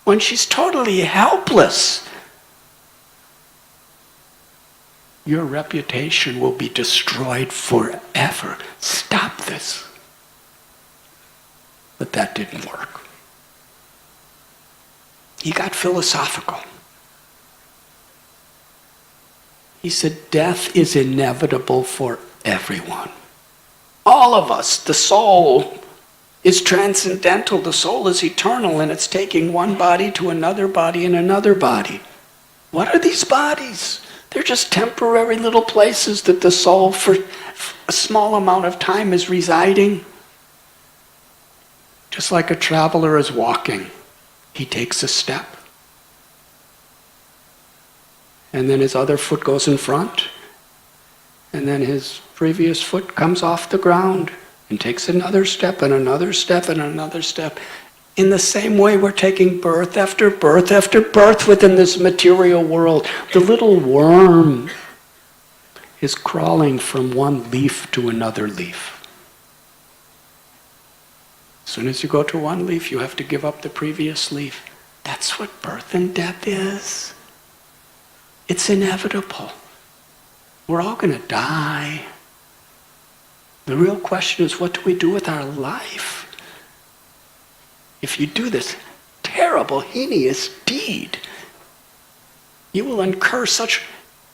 when she's totally helpless. Your reputation will be destroyed forever. Stop this. But that didn't work. He got philosophical. He said, death is inevitable for everyone. All of us, the soul is transcendental. The soul is eternal, and it's taking one body to another body and another body. What are these bodies? They're just temporary little places that the soul, for a small amount of time, is residing. Just like a traveler is walking, he takes a step, and then his other foot goes in front, and then his previous foot comes off the ground and takes another step and another step and another step. In the same way, we're taking birth after birth after birth within this material world. The little worm is crawling from one leaf to another leaf. As soon as you go to one leaf, you have to give up the previous leaf. That's what birth and death is. It's inevitable. We're all going to die. The real question is, what do we do with our life? If you do this terrible, heinous deed, you will incur such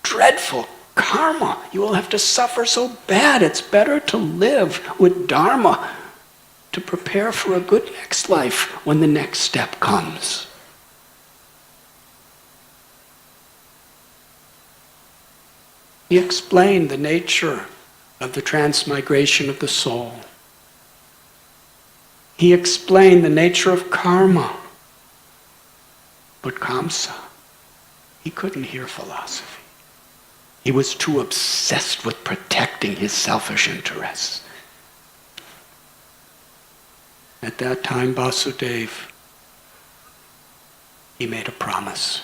dreadful karma. You will have to suffer so bad. It's better to live with dharma, to prepare for a good next life when the next step comes. He explained the nature of the transmigration of the soul. He explained the nature of karma. But Kamsa, he couldn't hear philosophy. He was too obsessed with protecting his selfish interests. At that time, Vasudeva, he made a promise.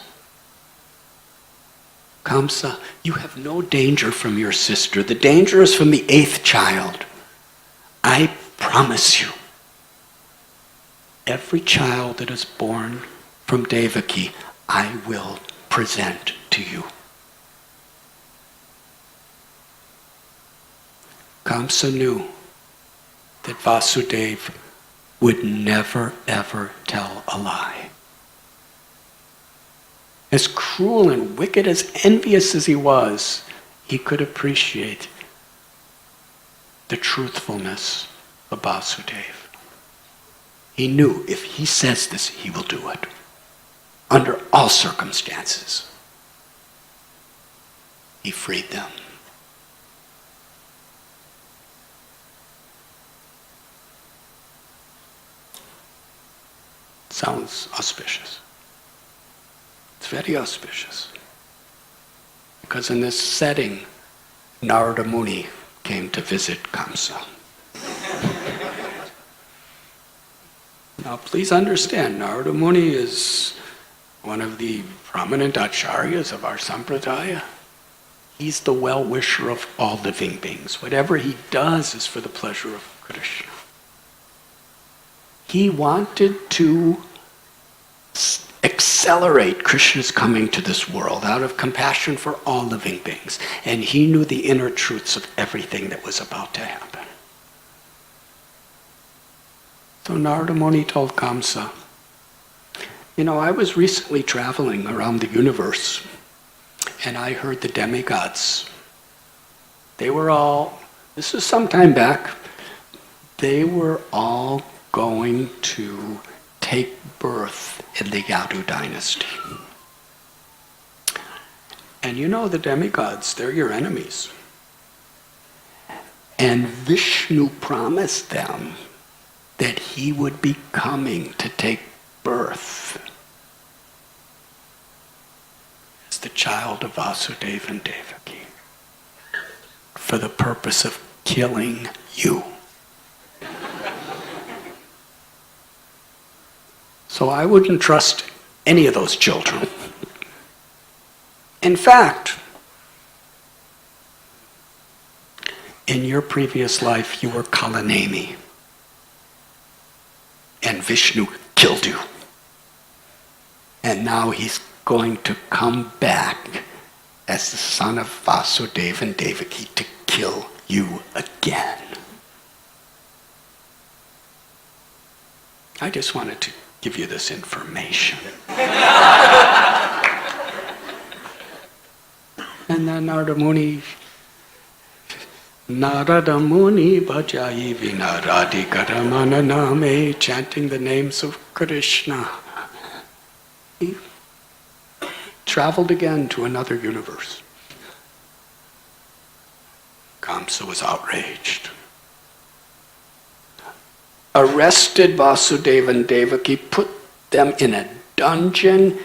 Kamsa, you have no danger from your sister. The danger is from the 8th child. I promise you, every child that is born from Devaki, I will present to you. Kamsa knew that Vasudeva would never ever tell a lie. As cruel and wicked, as envious as he was, he could appreciate the truthfulness of Vasudeva. He knew if he says this, he will do it, under all circumstances. He freed them. Sounds auspicious. It's very auspicious. Because in this setting, Narada Muni came to visit Kamsa. Now please understand, Narada Muni is one of the prominent acharyas of our sampradaya. He's the well-wisher of all living beings. Whatever he does is for the pleasure of Krishna. He wanted to accelerate Krishna's coming to this world out of compassion for all living beings. And he knew the inner truths of everything that was about to happen. So Narada Muni told Kamsa, I was recently traveling around the universe, and I heard the demigods. They were all, this was some time back, they were all going to take birth in the Yadu dynasty. And the demigods, they're your enemies. And Vishnu promised them that he would be coming to take birth as the child of Vasudeva and Devaki for the purpose of killing you. So I wouldn't trust any of those children. In fact, in your previous life you were Kalanemi, and Vishnu killed you. And now he's going to come back as the son of Vasudeva and Devaki to kill you again. I just wanted to give you this information. And then Narada Muni bhajayi vinaradi karamana name, chanting the names of Krishna. He traveled again to another universe. Kamsa was outraged. Arrested Vasudeva and Devaki, put them in a dungeon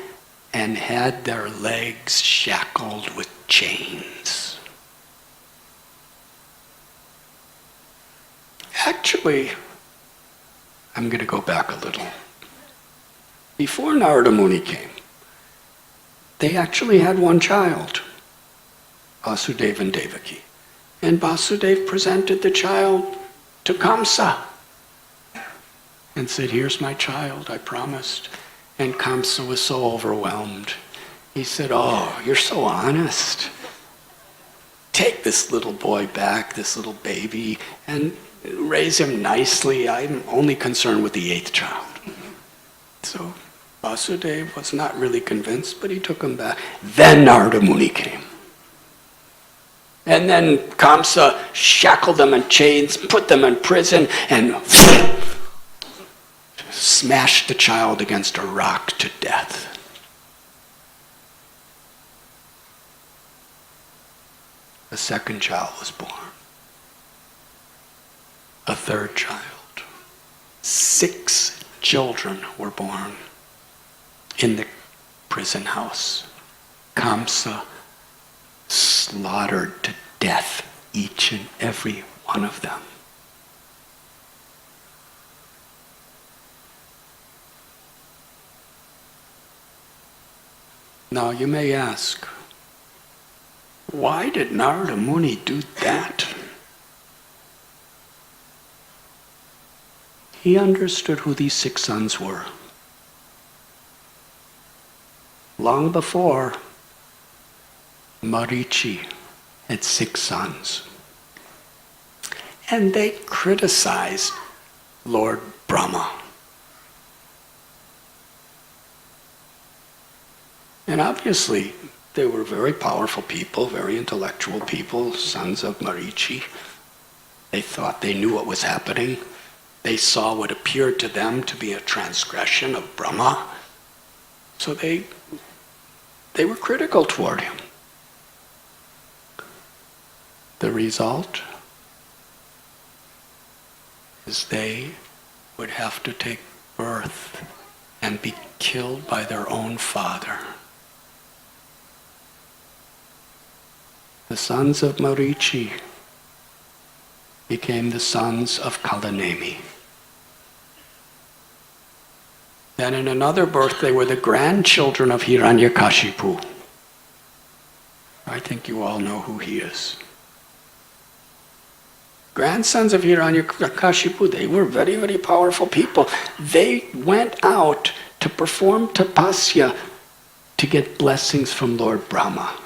and had their legs shackled with chains. Actually, I'm going to go back a little. Before Narada Muni came, they actually had one child, Vasudeva and Devaki. And Vasudeva presented the child to Kamsa and said, "Here's my child, I promised." And Kamsa was so overwhelmed. He said, "Oh, you're so honest. Take this little boy back, this little baby, and raise him nicely. I'm only concerned with the 8th child." So Vasudeva was not really convinced, but he took him back. Then Narada Muni came. And then Kamsa shackled them in chains, put them in prison, and smashed the child against a rock to death. A second child was born. A third child. 6 children were born in the prison house. Kamsa slaughtered to death each and every one of them. Now you may ask, why did Narada Muni do that? He understood who these 6 sons were. Long before, Marichi had 6 sons. And they criticized Lord Brahma. And obviously, they were very powerful people, very intellectual people, sons of Marichi. They thought they knew what was happening. They saw what appeared to them to be a transgression of Brahma. So they were critical toward him. The result is they would have to take birth and be killed by their own father. The sons of Marichi became the sons of Kalanemi. Then in another birth, they were the grandchildren of Hiranyakashipu. I think you all know who he is. Grandsons of Hiranyakashipu, they were very, very powerful people. They went out to perform tapasya to get blessings from Lord Brahma.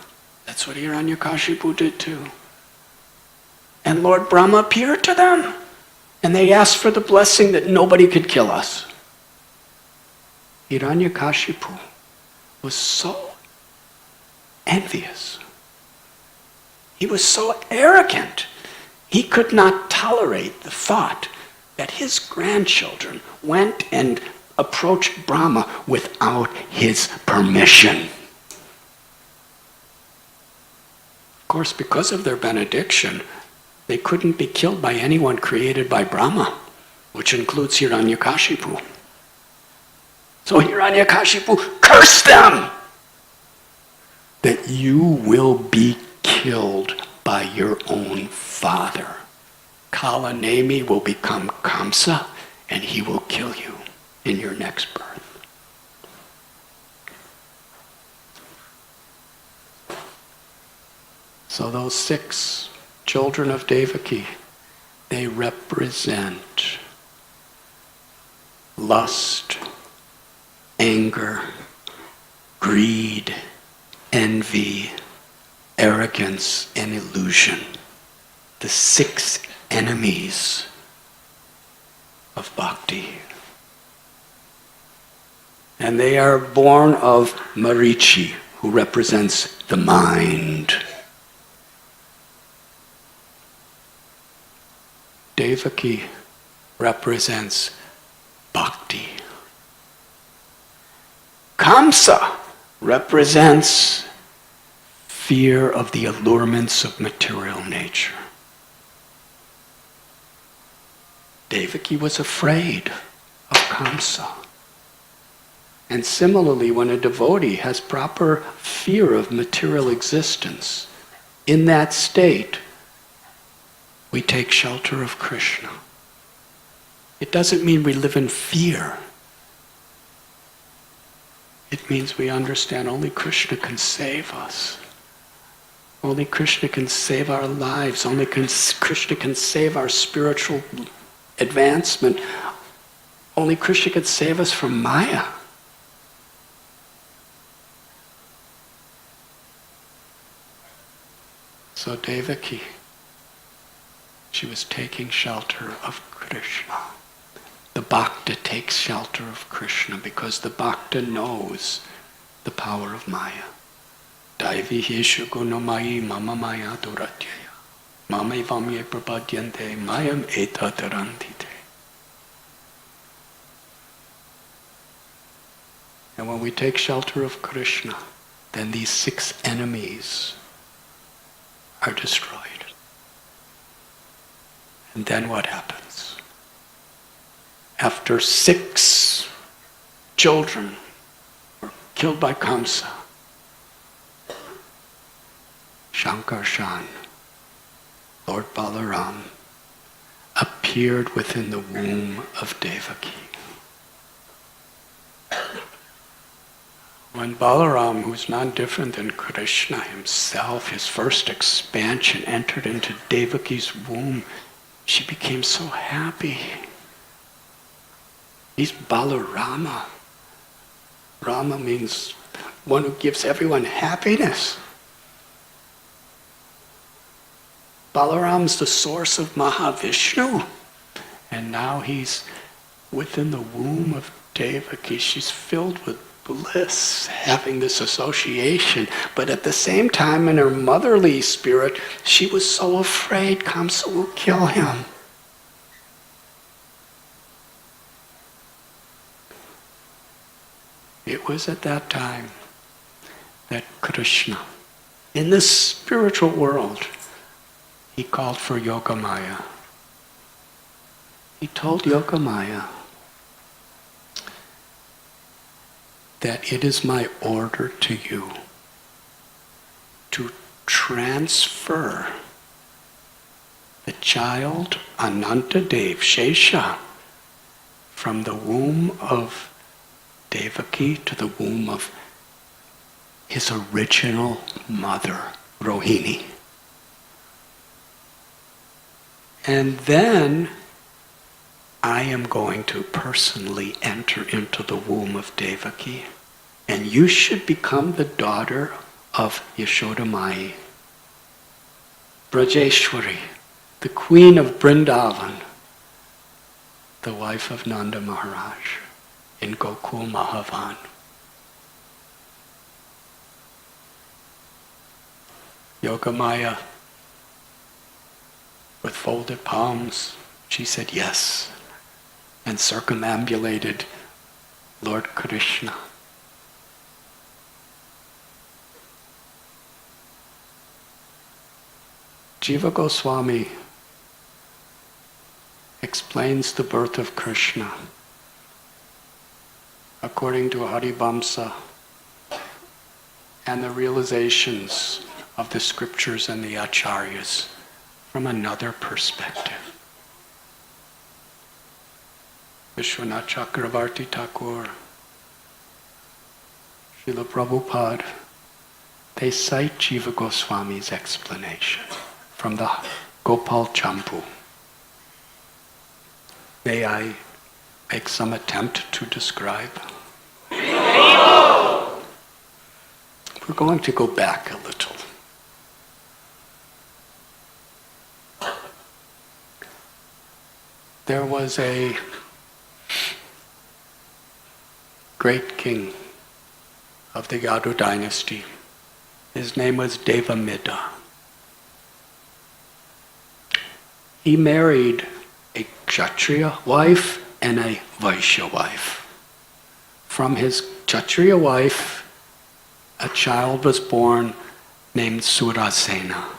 That's what Hiranyakashipu did too. And Lord Brahma appeared to them, and they asked for the blessing that nobody could kill us. Hiranyakashipu was so envious. He was so arrogant. He could not tolerate the thought that his grandchildren went and approached Brahma without his permission. Of course, because of their benediction, they couldn't be killed by anyone created by Brahma, which includes Hiranyakashipu. So Hiranyakashipu cursed them that you will be killed by your own father. Kalanemi will become Kamsa, and he will kill you in your next birth. So those 6 children of Devaki, they represent lust, anger, greed, envy, arrogance, and illusion. The 6 enemies of bhakti. And they are born of Marichi, who represents the mind. Devaki represents bhakti. Kamsa represents fear of the allurements of material nature. Devaki was afraid of Kamsa. And similarly, when a devotee has proper fear of material existence, in that state, we take shelter of Krishna. It doesn't mean we live in fear. It means we understand only Krishna can save us. Only Krishna can save our lives. Only Krishna can save our spiritual advancement. Only Krishna can save us from Maya. So Devaki, she was taking shelter of Krishna. The Bhakta takes shelter of Krishna because the Bhakta knows the power of Maya. Daivi heshu gunamayi mama maya duratyaya. Mama vamye prapadyante mayam etatarantite. And when we take shelter of Krishna, then these 6 enemies are destroyed. And then what happens? After 6 children were killed by Kamsa, Shankarshan, Lord Balaram, appeared within the womb of Devaki. When Balaram, who's not different than Krishna himself, his first expansion, entered into Devaki's womb, she became so happy. He's Balarama. Rama means one who gives everyone happiness. Balaram's the source of Mahavishnu. And now he's within the womb of Devaki. She's filled with bliss, having this association. But at the same time, in her motherly spirit, she was so afraid Kamsa will kill him. It was at that time that Krishna, in the spiritual world, he called for Yogamaya. He told Yogamaya that it is my order to you to transfer the child Anantadev, Shesha, from the womb of Devaki to the womb of his original mother, Rohini. And then I am going to personally enter into the womb of Devaki, and you should become the daughter of Yashodamai, Brajeshwari, the queen of Vrindavan, the wife of Nanda Maharaj in Gokul Mahavan. Yogamaya, with folded palms, she said yes, and circumambulated Lord Krishna. Jiva Goswami explains the birth of Krishna according to Harivamsa and the realizations of the scriptures and the acharyas from another perspective. Vishwanath Chakravarti Thakur, Srila Prabhupada, they cite Jiva Goswami's explanation from the Gopal Champu. May I make some attempt to describe? We're going to go back a little. There was a great king of the Yadu dynasty. His name was Devamida. He married a Kshatriya wife and a Vaishya wife. From his Kshatriya wife, a child was born named Surasena.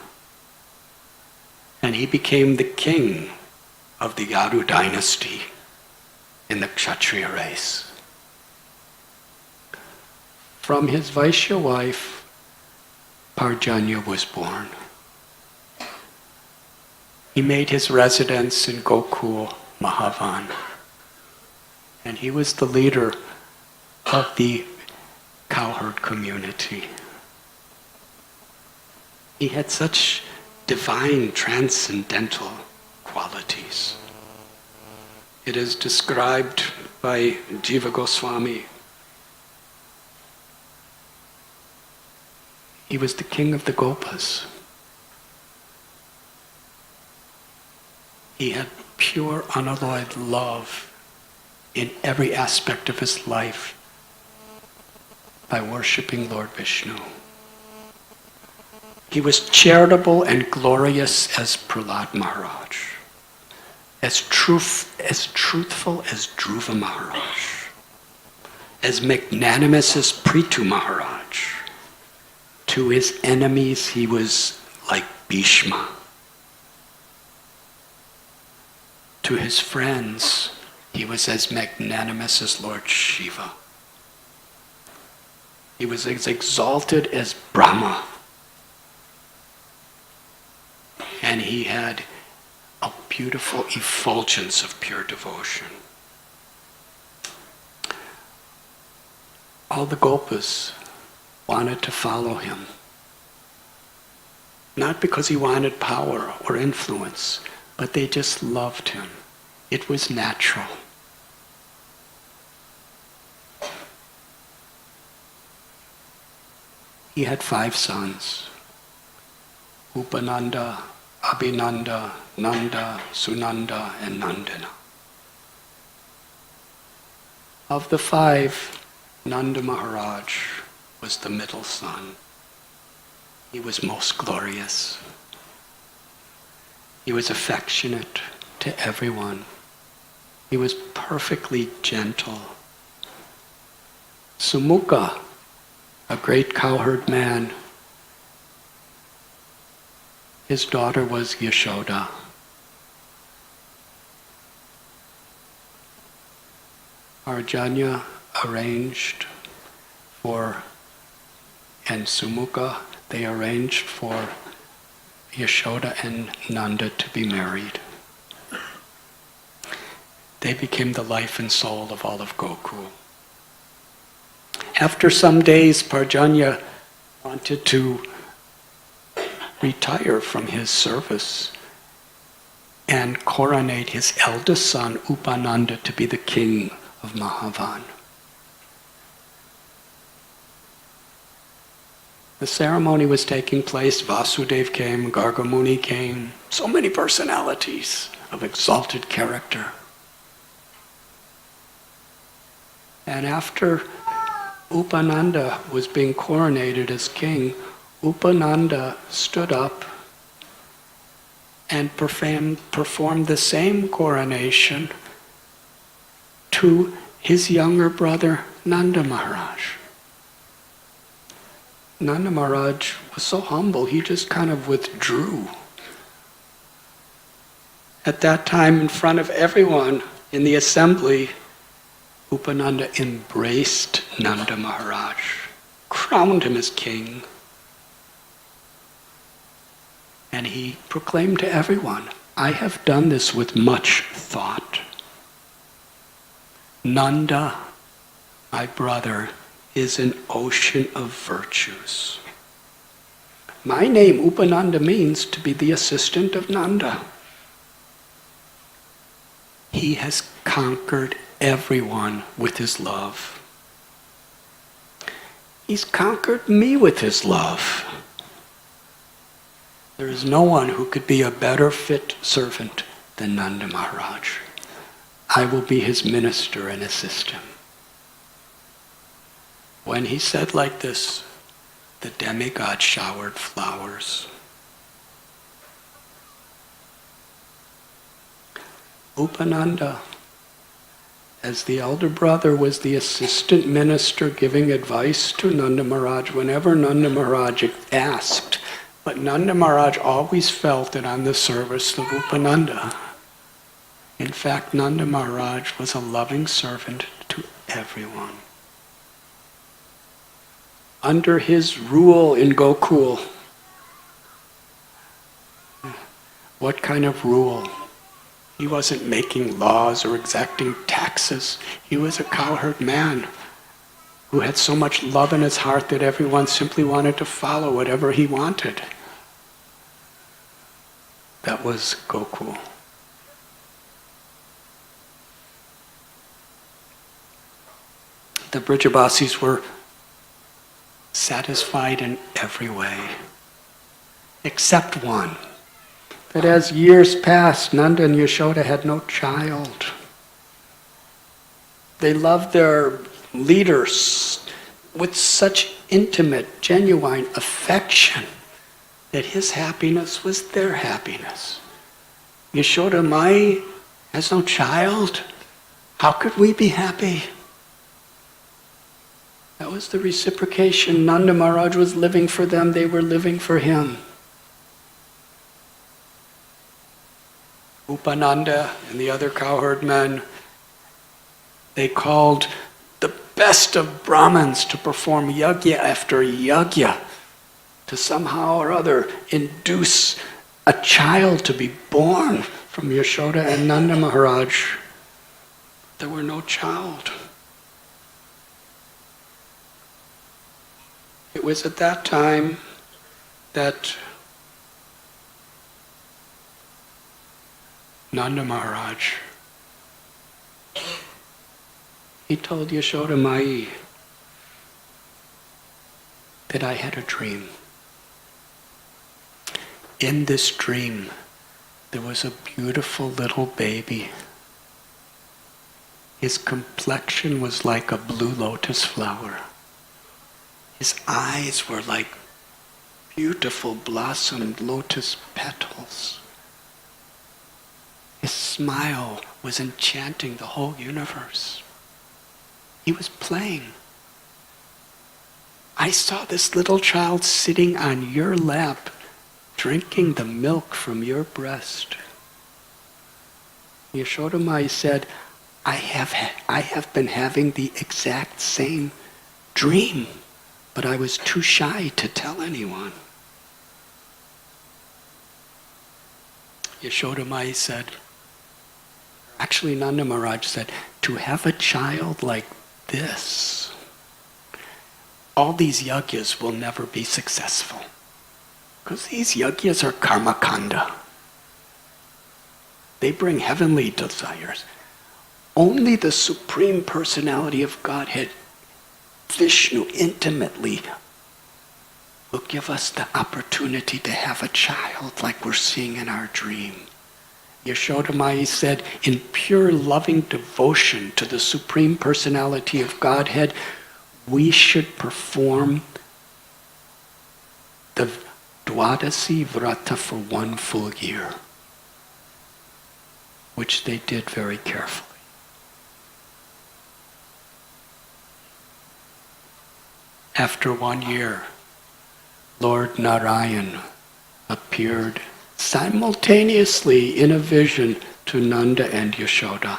And he became the king of the Yadu dynasty in the Kshatriya race. From his Vaishya wife, Parjanya was born. He made his residence in Gokul, Mahavan. And he was the leader of the cowherd community. He had such divine, transcendental qualities. It is described by Jiva Goswami. He was the king of the Gopas. He had pure, unalloyed love in every aspect of his life by worshipping Lord Vishnu. He was charitable and glorious as Prahlad Maharaj, as truthful as Dhruva Maharaj, as magnanimous as Prithu Maharaj. To his enemies, he was like Bhishma. To his friends, he was as magnanimous as Lord Shiva. He was as exalted as Brahma. And he had a beautiful effulgence of pure devotion. All the Gopas wanted to follow him. Not because he wanted power or influence, but they just loved him. It was natural. He had 5 sons: Upananda, Abhinanda, Nanda, Sunanda, and Nandana. Of the 5, Nanda Maharaj was the middle son. He was most glorious. He was affectionate to everyone. He was perfectly gentle. Sumukha, a great cowherd man, his daughter was Yashoda. Arjanya arranged for, and Sumukha, they arranged for Yashoda and Nanda to be married. They became the life and soul of all of Gokul. After some days, Parjanya wanted to retire from his service and coronate his eldest son, Upananda, to be the king of Mahavan. The ceremony was taking place. Vasudev came, Gargamuni came, so many personalities of exalted character. And after Upananda was being coronated as king, Upananda stood up and performed the same coronation to his younger brother, Nanda Maharaj. Nanda Maharaj was so humble, he just kind of withdrew. At that time, in front of everyone in the assembly, Upananda embraced Nanda Maharaj, crowned him as king, and he proclaimed to everyone, "I have done this with much thought. Nanda, my brother, is an ocean of virtues. My name, Upananda, means to be the assistant of Nanda. He has conquered everyone with his love. He's conquered me with his love. There is no one who could be a better fit servant than Nanda Maharaj. I will be his minister and assist him. When he said like this, the demigod showered flowers. Upananda, as the elder brother, was the assistant minister giving advice to Nanda Maharaj whenever Nanda Maharaj asked. But Nanda Maharaj always felt it on the service of Upananda. In fact, Nanda Maharaj was a loving servant to everyone. Under his rule in Gokul, what kind of rule? He wasn't making laws or exacting taxes. He was a cowherd man who had so much love in his heart that everyone simply wanted to follow whatever he wanted. That was Gokul. The Brijabasis were satisfied in every way, except one. That as years passed, Nanda and Yashoda had no child. They loved their leaders with such intimate, genuine affection that his happiness was their happiness. Yashoda Mai has no child. How could we be happy? That was the reciprocation. Nanda Maharaj was living for them, they were living for him. Upananda and the other cowherd men, they called the best of Brahmins to perform yajna after yajna to somehow or other induce a child to be born from Yashoda and Nanda Maharaj. There were no child. It was at that time that Nanda Maharaj, he told Yashoda Mai that I had a dream. In this dream, there was a beautiful little baby. His complexion was like a blue lotus flower. His eyes were like beautiful blossomed lotus petals. His smile was enchanting the whole universe. He was playing. I saw this little child sitting on your lap, drinking the milk from your breast. Yashoda Mai said, I have been having the exact same dream, but I was too shy to tell anyone. Yashoda Mai said, actually Nanda Maharaj said, to have a child like this, all these yajnas will never be successful. Because these yajnas are karma kanda. They bring heavenly desires. Only the Supreme Personality of Godhead, Vishnu, intimately will give us the opportunity to have a child like we're seeing in our dream. Yashoda Mai said, in pure loving devotion to the Supreme Personality of Godhead, we should perform the Dwadasi Vrata for 1 full year, which they did very carefully. After 1 year, Lord Narayan appeared simultaneously in a vision to Nanda and Yashoda.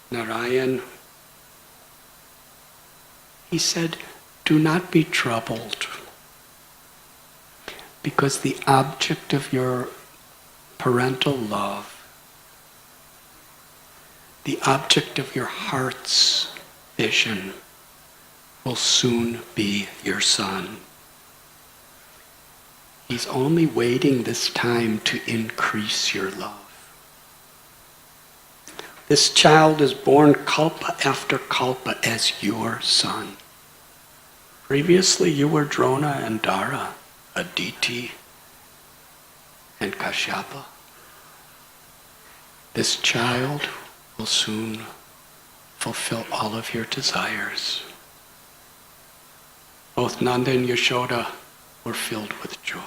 Narayan, he said, do not be troubled, because the object of your parental love, the object of your heart's vision, will soon be your son. He's only waiting this time to increase your love. This child is born kalpa after kalpa as your son. Previously you were Drona and Dara, Aditi and Kashyapa. This child will soon fulfill all of your desires. Both Nanda and Yashoda were filled with joy.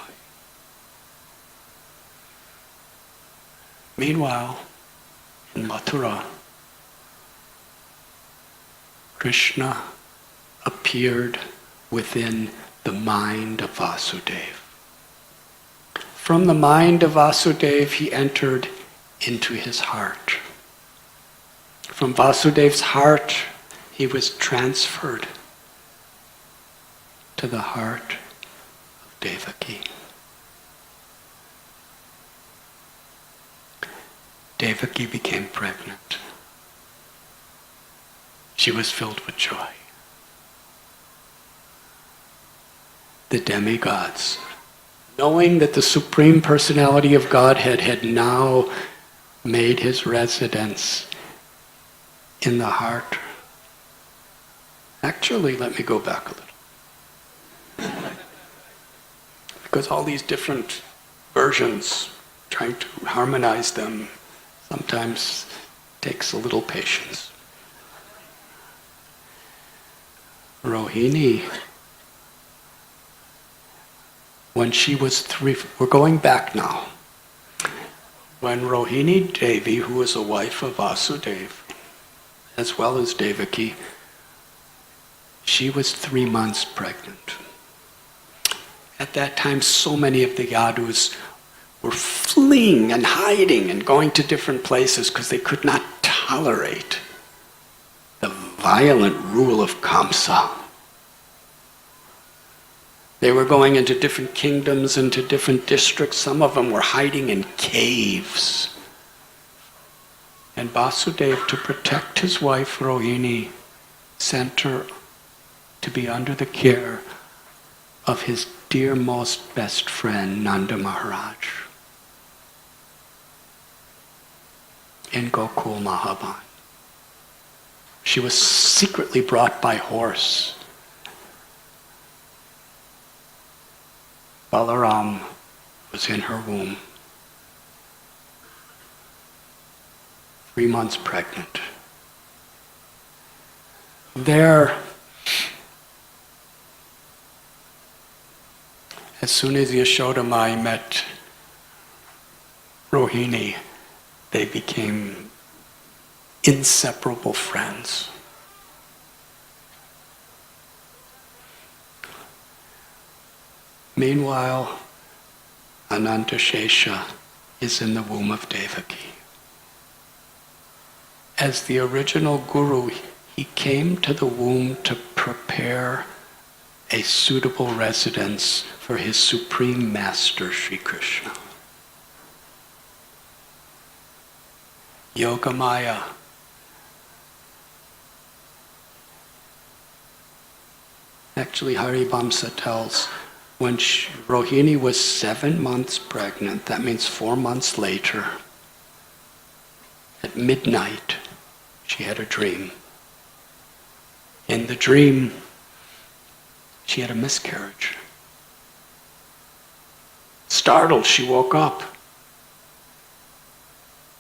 Meanwhile, in Mathura, Krishna appeared within the mind of Vasudeva. From the mind of Vasudeva, he entered into his heart. From Vasudeva's heart, he was transferred to the heart of Devaki. Devaki became pregnant. She was filled with joy. The demigods, knowing that the Supreme Personality of Godhead had now made his residence in the heart. Actually, let me go back a little. Because all these different versions, trying to harmonize them, sometimes takes a little patience. Rohini, when she was 3, we're going back now. When Rohini Devi, who was a wife of Vasudeva, as well as Devaki, she was 3 months pregnant. At that time, so many of the Yadus were fleeing and hiding and going to different places because they could not tolerate the violent rule of Kamsa. They were going into different kingdoms, into different districts. Some of them were hiding in caves. And Vasudeva, to protect his wife Rohini, sent her to be under the care of his dearmost best friend, Nanda Maharaj, in Gokul Mahaban. She was secretly brought by horse. Balaram was in her womb, 3 months pregnant. There, as soon as Yashoda Mai met Rohini, they became inseparable friends. Meanwhile, Anantashesha is in the womb of Devaki. As the original guru, he came to the womb to prepare a suitable residence for his Supreme Master, Sri Krishna. Yogamaya actually Harivamsa tells when Rohini was 7 months pregnant, that means 4 months later, at midnight, she had a dream. In the dream, she had a miscarriage. Startled, she woke up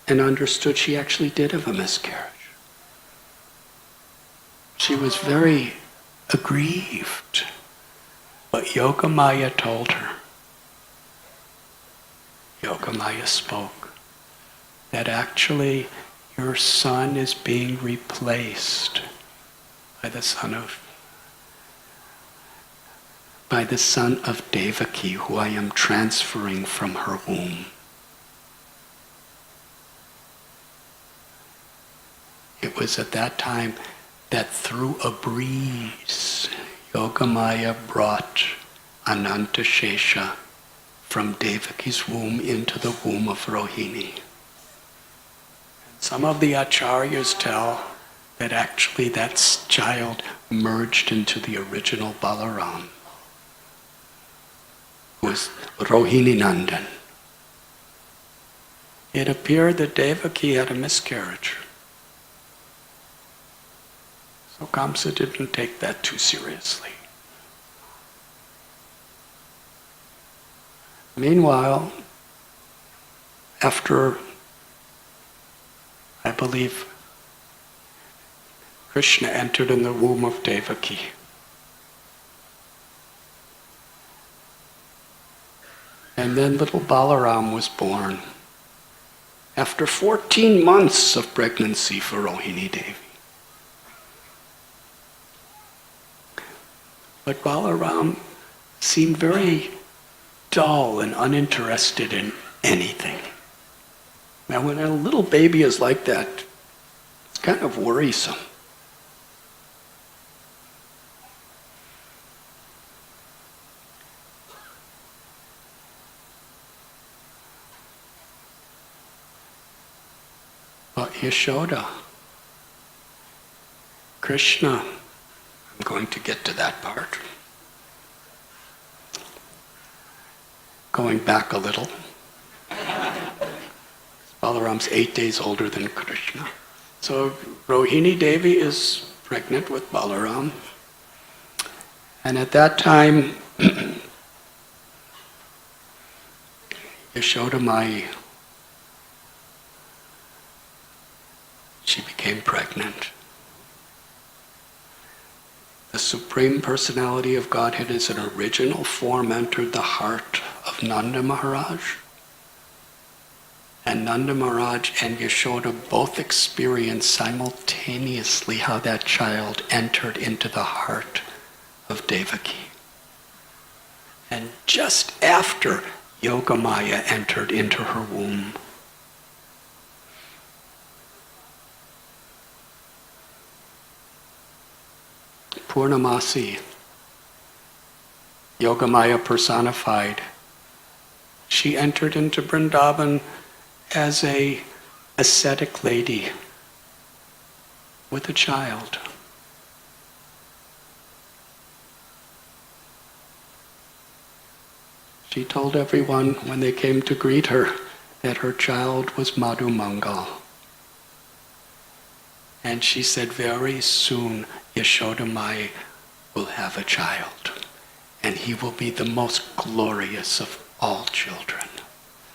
and understood she actually did have a miscarriage. She was very aggrieved. But Yogamaya told her, Yogamaya spoke, that actually your son is being replaced by the son of Devaki, who I am transferring from her womb. It was at that time that through a breeze, Yogamaya brought Anantashesha from Devaki's womb into the womb of Rohini. Some of the acharyas tell that actually that child merged into the original Balaram, who was Rohini Nandan. It appeared that Devaki had a miscarriage. So Kamsa didn't take that too seriously. Meanwhile, after, I believe, Krishna entered in the womb of Devaki, and then little Balaram was born after 14 months of pregnancy for Rohini Devi. But Balaram seemed very dull and uninterested in anything. Now when a little baby is like that, it's kind of worrisome. But Yashoda, Krishna, I'm going to get to that part. Going back a little. Balaram's 8 days older than Krishna. So Rohini Devi is pregnant with Balaram. And at that time, Yashoda Mai, she became pregnant. The Supreme Personality of Godhead as an original form entered the heart of Nanda Maharaj. And Nanda Maharaj and Yashoda both experienced simultaneously how that child entered into the heart of Devaki. And just after, Yogamaya entered into her womb. Purnamasi, Yogamaya personified, she entered into Vrindavan as a ascetic lady with a child. She told everyone when they came to greet her that her child was Madhu Mangal. And she said, very soon Yashoda Mai will have a child, and he will be the most glorious of all children.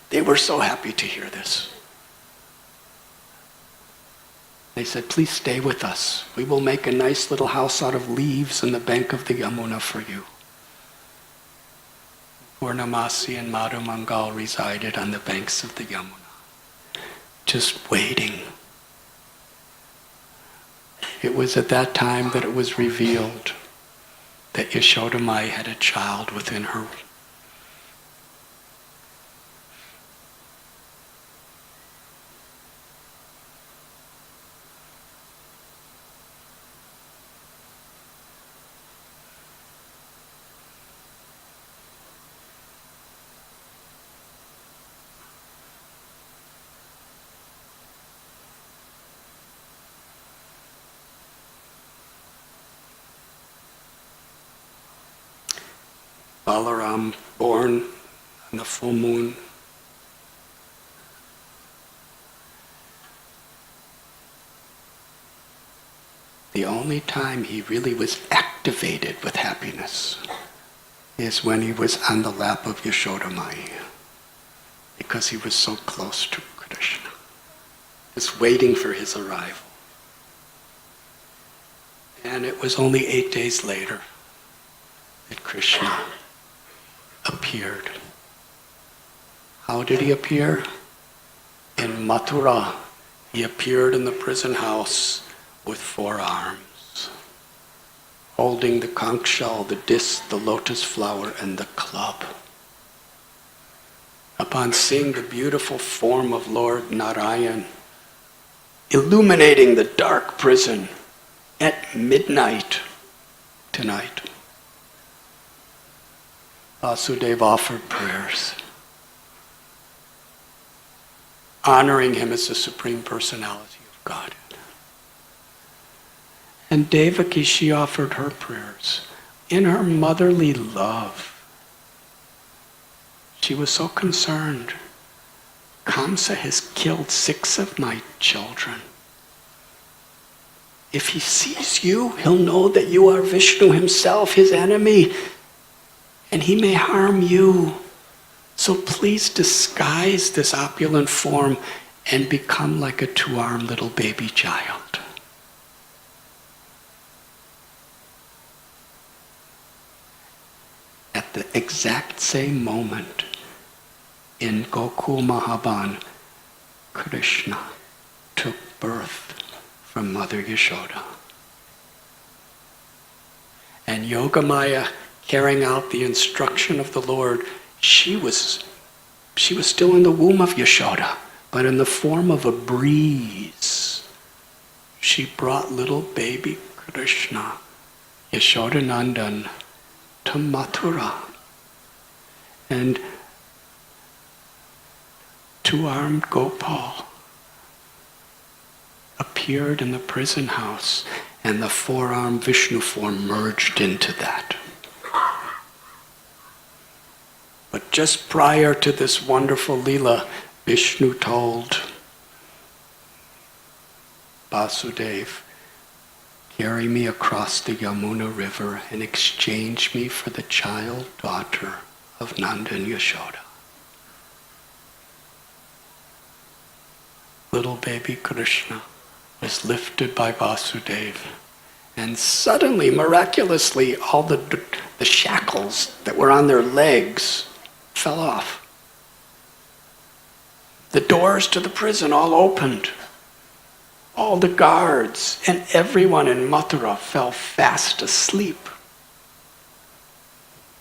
They were so happy to hear this. They said, please stay with us. We will make a nice little house out of leaves in the bank of the Yamuna for you. Purnamasi and Madhu Mangal resided on the banks of the Yamuna, just waiting. It was at that time that it was revealed that Yashoda Mai had a child within her. Balaram born on the full moon. The only time he really was activated with happiness is when he was on the lap of Yashoda Mai, because he was so close to Krishna, just waiting for his arrival. And it was only 8 days later that Krishna appeared. How did he appear? In Mathura, he appeared in the prison house with 4 arms, holding the conch shell, the disc, the lotus flower, and the club. Upon seeing the beautiful form of Lord Narayan illuminating the dark prison at midnight tonight, Vasudeva offered prayers, honoring him as the Supreme Personality of Godhead. And Devaki, she offered her prayers in her motherly love. She was so concerned. Kamsa has killed 6 of my children. If he sees you, he'll know that you are Vishnu himself, his enemy, and he may harm you. So please disguise this opulent form and become like a 2-armed little baby child. At the exact same moment, in Gokul Mahaban, Krishna took birth from Mother Yashoda. And Yogamaya, carrying out the instruction of the Lord, she was still in the womb of Yashoda, but in the form of a breeze. She brought little baby Krishna, Yashodanandan, to Mathura. And 2-armed Gopal appeared in the prison house, and the 4-armed Vishnu form merged into that. But just prior to this wonderful Leela, Vishnu told Vasudeva, carry me across the Yamuna River and exchange me for the child daughter of Nanda and Yashoda. Little baby Krishna was lifted by Vasudeva, and suddenly, miraculously, all the shackles that were on their legs fell off. The doors to the prison all opened. All the guards and everyone in Mathura fell fast asleep.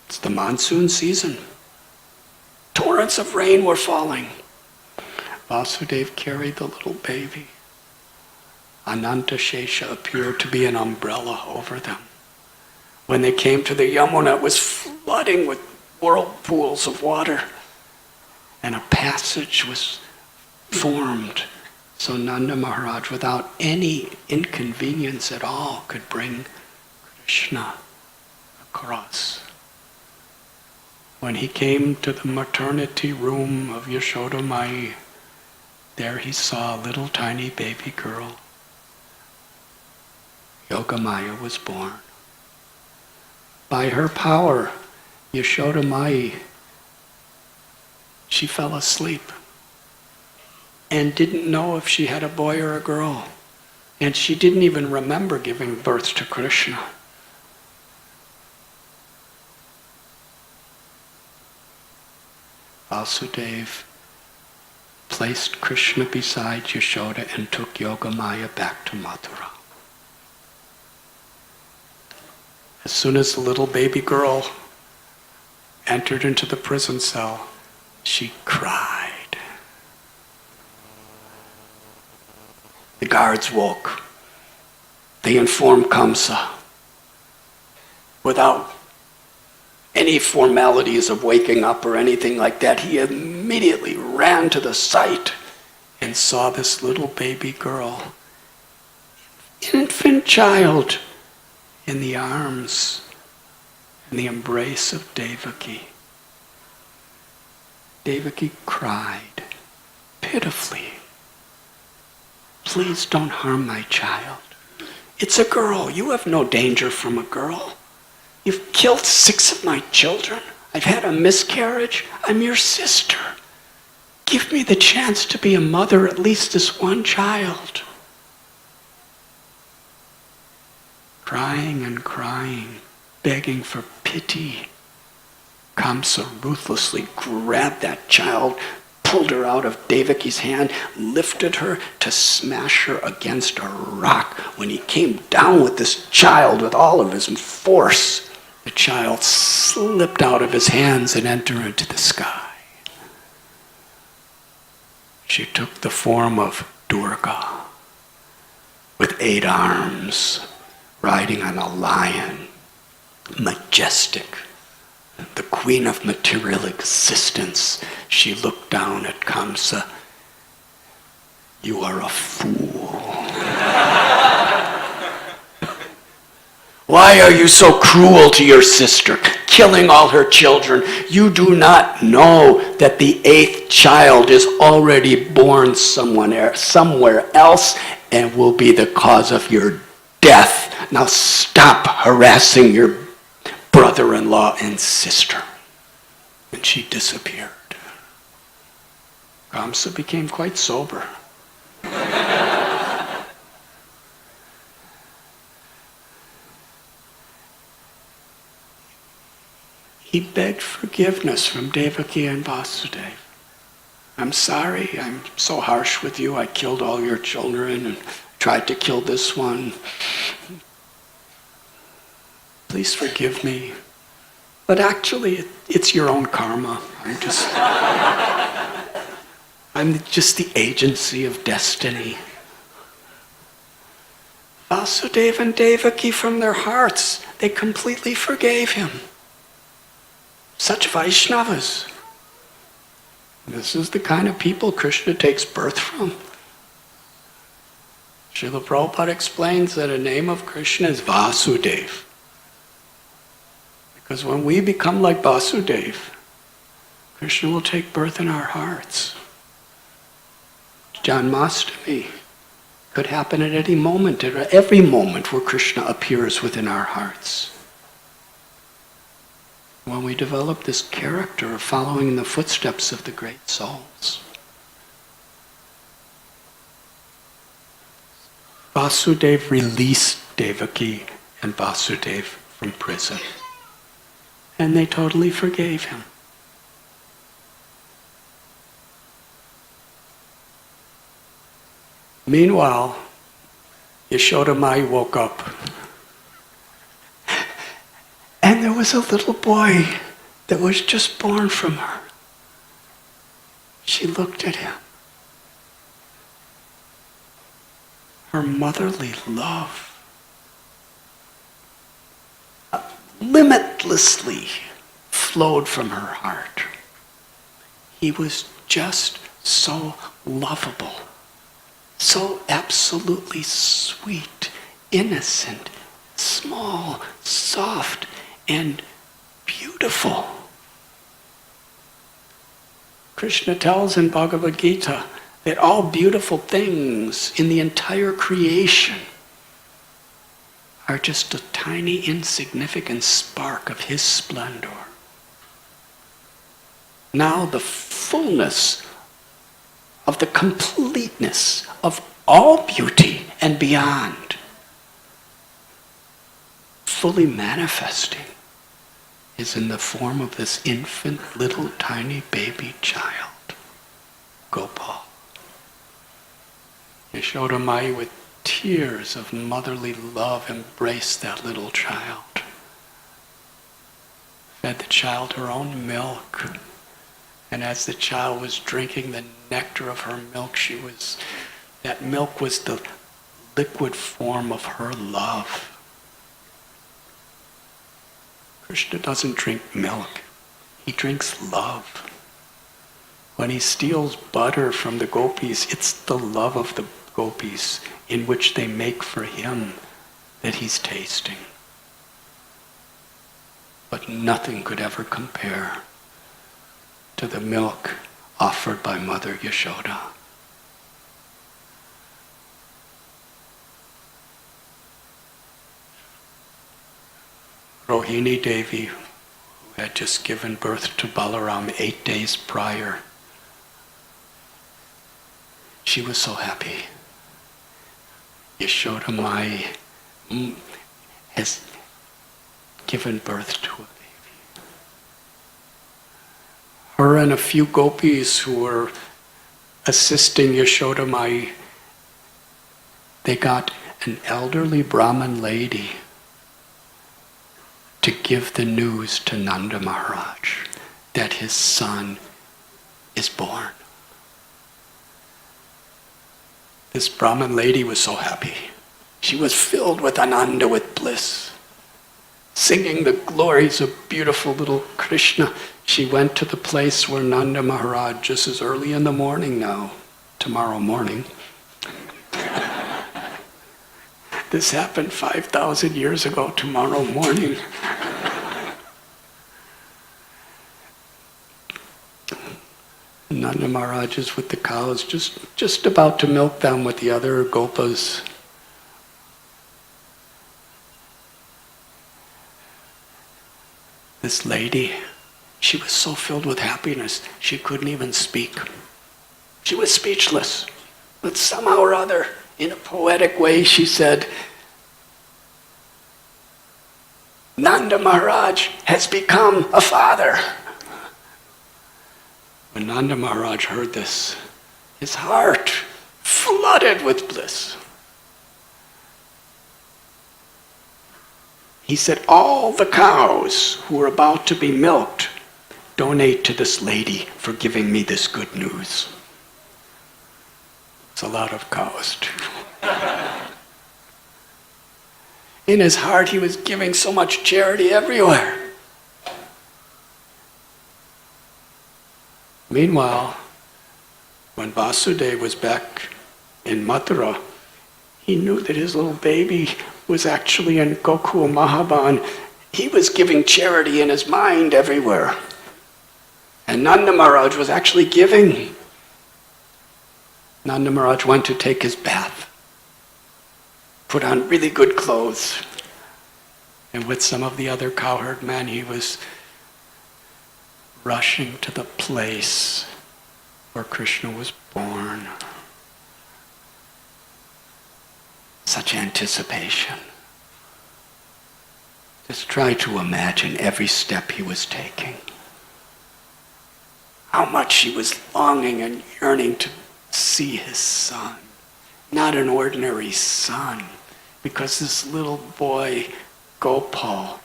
It's the monsoon season. Torrents of rain were falling. Vasudeva carried the little baby. Ananta Shesha appeared to be an umbrella over them. When they came to the Yamuna, it was flooding with whirlpools of water, and a passage was formed. So Nanda Maharaj, without any inconvenience at all, could bring Krishna across. When he came to the maternity room of Yashoda Mai, there he saw a little tiny baby girl. Yogamaya was born. By her power, Yashoda Mai, she fell asleep and didn't know if she had a boy or a girl. And she didn't even remember giving birth to Krishna. Vasudeva placed Krishna beside Yashoda and took Yogamaya back to Mathura. As soon as the little baby girl entered into the prison cell, she cried. The guards woke. They informed Kamsa. Without any formalities of waking up or anything like that, he immediately ran to the site and saw this little baby girl, infant child, in the arms, in the embrace of Devaki. Devaki cried pitifully, "Please don't harm my child. It's a girl. You have no danger from a girl. You've killed 6 of my children. I've had a miscarriage. I'm your sister. Give me the chance to be a mother, at least this one child." Crying and crying, begging for pity, Kamsa ruthlessly grabbed that child, pulled her out of Devaki's hand, lifted her to smash her against a rock. When he came down with this child with all of his force, the child slipped out of his hands and entered into the sky. She took the form of Durga with 8 arms, riding on a lion, majestic, the queen of material existence. She looked down at Kamsa. "You are a fool. Why are you so cruel to your sister, killing all her children? You do not know that the 8th child is already born somewhere else and will be the cause of your death. Now stop harassing your brother-in-law and sister." And she disappeared. Kamsa became quite sober. He begged forgiveness from Devaki and Vasudeva. I'm sorry, I'm so harsh with you. I killed all your children and tried to kill this one. Please forgive me. But actually, it's your own karma. I'm just the agency of destiny. Vasudeva and Devaki, from their hearts, they completely forgave him. Such Vaishnavas. This is the kind of people Krishna takes birth from. Srila Prabhupada explains that the name of Krishna is Vasudeva. Because when we become like Vasudeva, Krishna will take birth in our hearts. Janmashtami could happen at any moment, at every moment where Krishna appears within our hearts. When we develop this character of following in the footsteps of the great souls. Vasudeva released Devaki and Vasudeva from prison. And they totally forgave him. Meanwhile, Yashoda Mai woke up. And there was a little boy that was just born from her. She looked at him. Her motherly love limitlessly flowed from her heart. He was just so lovable, so absolutely sweet, innocent, small, soft, and beautiful. Krishna tells in Bhagavad Gita that all beautiful things in the entire creation are just a tiny, insignificant spark of his splendor. Now the fullness of the completeness of all beauty and beyond, fully manifesting, is in the form of this infant, little, tiny baby child, Gopal. Yashoda Mai, with tears of motherly love, embraced that little child. Fed the child her own milk. And as the child was drinking the nectar of her milk, that milk was the liquid form of her love. Krishna doesn't drink milk. He drinks love. When he steals butter from the gopis, it's the love of the gopis in which they make for him that he's tasting. But nothing could ever compare to the milk offered by Mother Yashoda. Rohini Devi, who had just given birth to Balaram 8 days prior, she was so happy. Yashoda Mai has given birth to a baby. Her and a few gopis who were assisting Yashoda Mai, they got an elderly Brahmin lady to give the news to Nanda Maharaj that his son is born. This Brahmin lady was so happy. She was filled with ananda, with bliss. Singing the glories of beautiful little Krishna, she went to the place where Nanda Maharaj, just as early in the morning now, tomorrow morning. This happened 5,000 years ago, tomorrow morning. Nanda Maharaj is with the cows, just about to milk them with the other gopas. This lady, she was so filled with happiness, she couldn't even speak. She was speechless. But somehow or other, in a poetic way, she said, Nanda Maharaj has become a father. When Nanda Maharaj heard this, his heart flooded with bliss. He said, all the cows who were about to be milked, donate to this lady for giving me this good news. It's a lot of cows too. In his heart, he was giving so much charity everywhere. Meanwhile, when Vasudeva was back in Mathura, he knew that his little baby was actually in Gokul Mahaban. He was giving charity in his mind everywhere. And Nanda Maharaj was actually giving. Nanda Maharaj went to take his bath, put on really good clothes, and with some of the other cowherd men, he was rushing to the place where Krishna was born. Such anticipation. Just try to imagine every step he was taking. How much he was longing and yearning to see his son. Not an ordinary son, because this little boy, Gopal,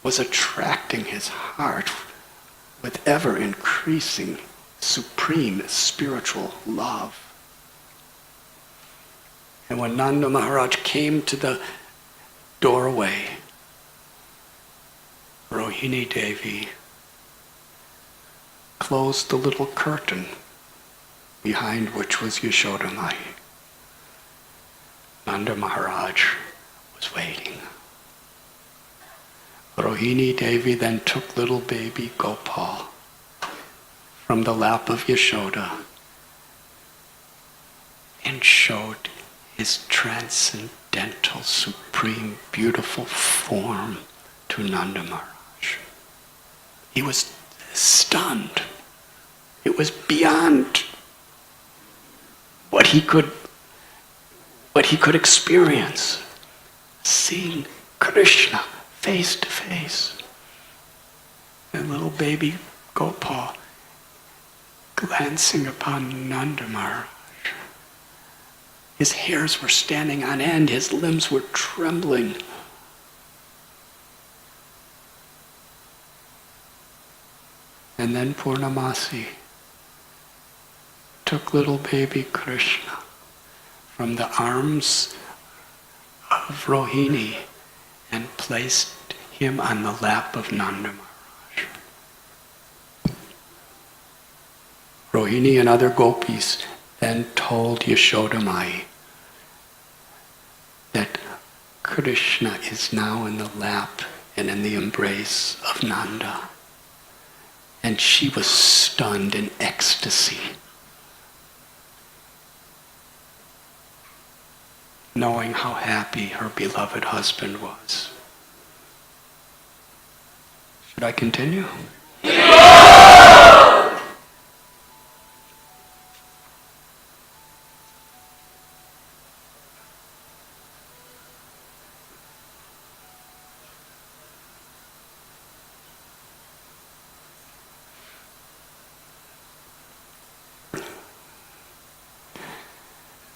was attracting his heart with ever-increasing, supreme spiritual love. And when Nanda Maharaj came to the doorway, Rohini Devi closed the little curtain behind which was Yashodamai. Nanda Maharaj was waiting. Rohini Devi then took little baby Gopal from the lap of Yashoda and showed his transcendental, supreme, beautiful form to Nanda Maharaj. He was stunned. It was beyond what he could experience. Seeing Krishna face to face. And little baby Gopal glancing upon Nanda Maharaj. His hairs were standing on end, his limbs were trembling. And then Purnamasi took little baby Krishna from the arms of Rohini and placed him on the lap of Nanda Maharaj. Rohini and other gopis then told Yashodamai that Krishna is now in the lap and in the embrace of Nanda. And she was stunned in ecstasy, knowing how happy her beloved husband was. Should I continue?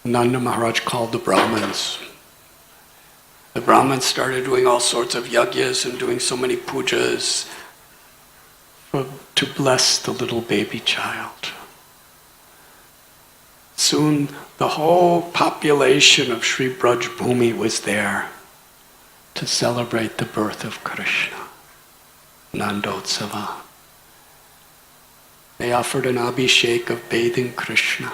Nanda Maharaj called the Brahmins. The Brahmins started doing all sorts of yagyas and doing so many pujas to bless the little baby child. Soon the whole population of Sri Braj Bhumi was there to celebrate the birth of Krishna, Nandotsava. They offered an abhishek of bathing Krishna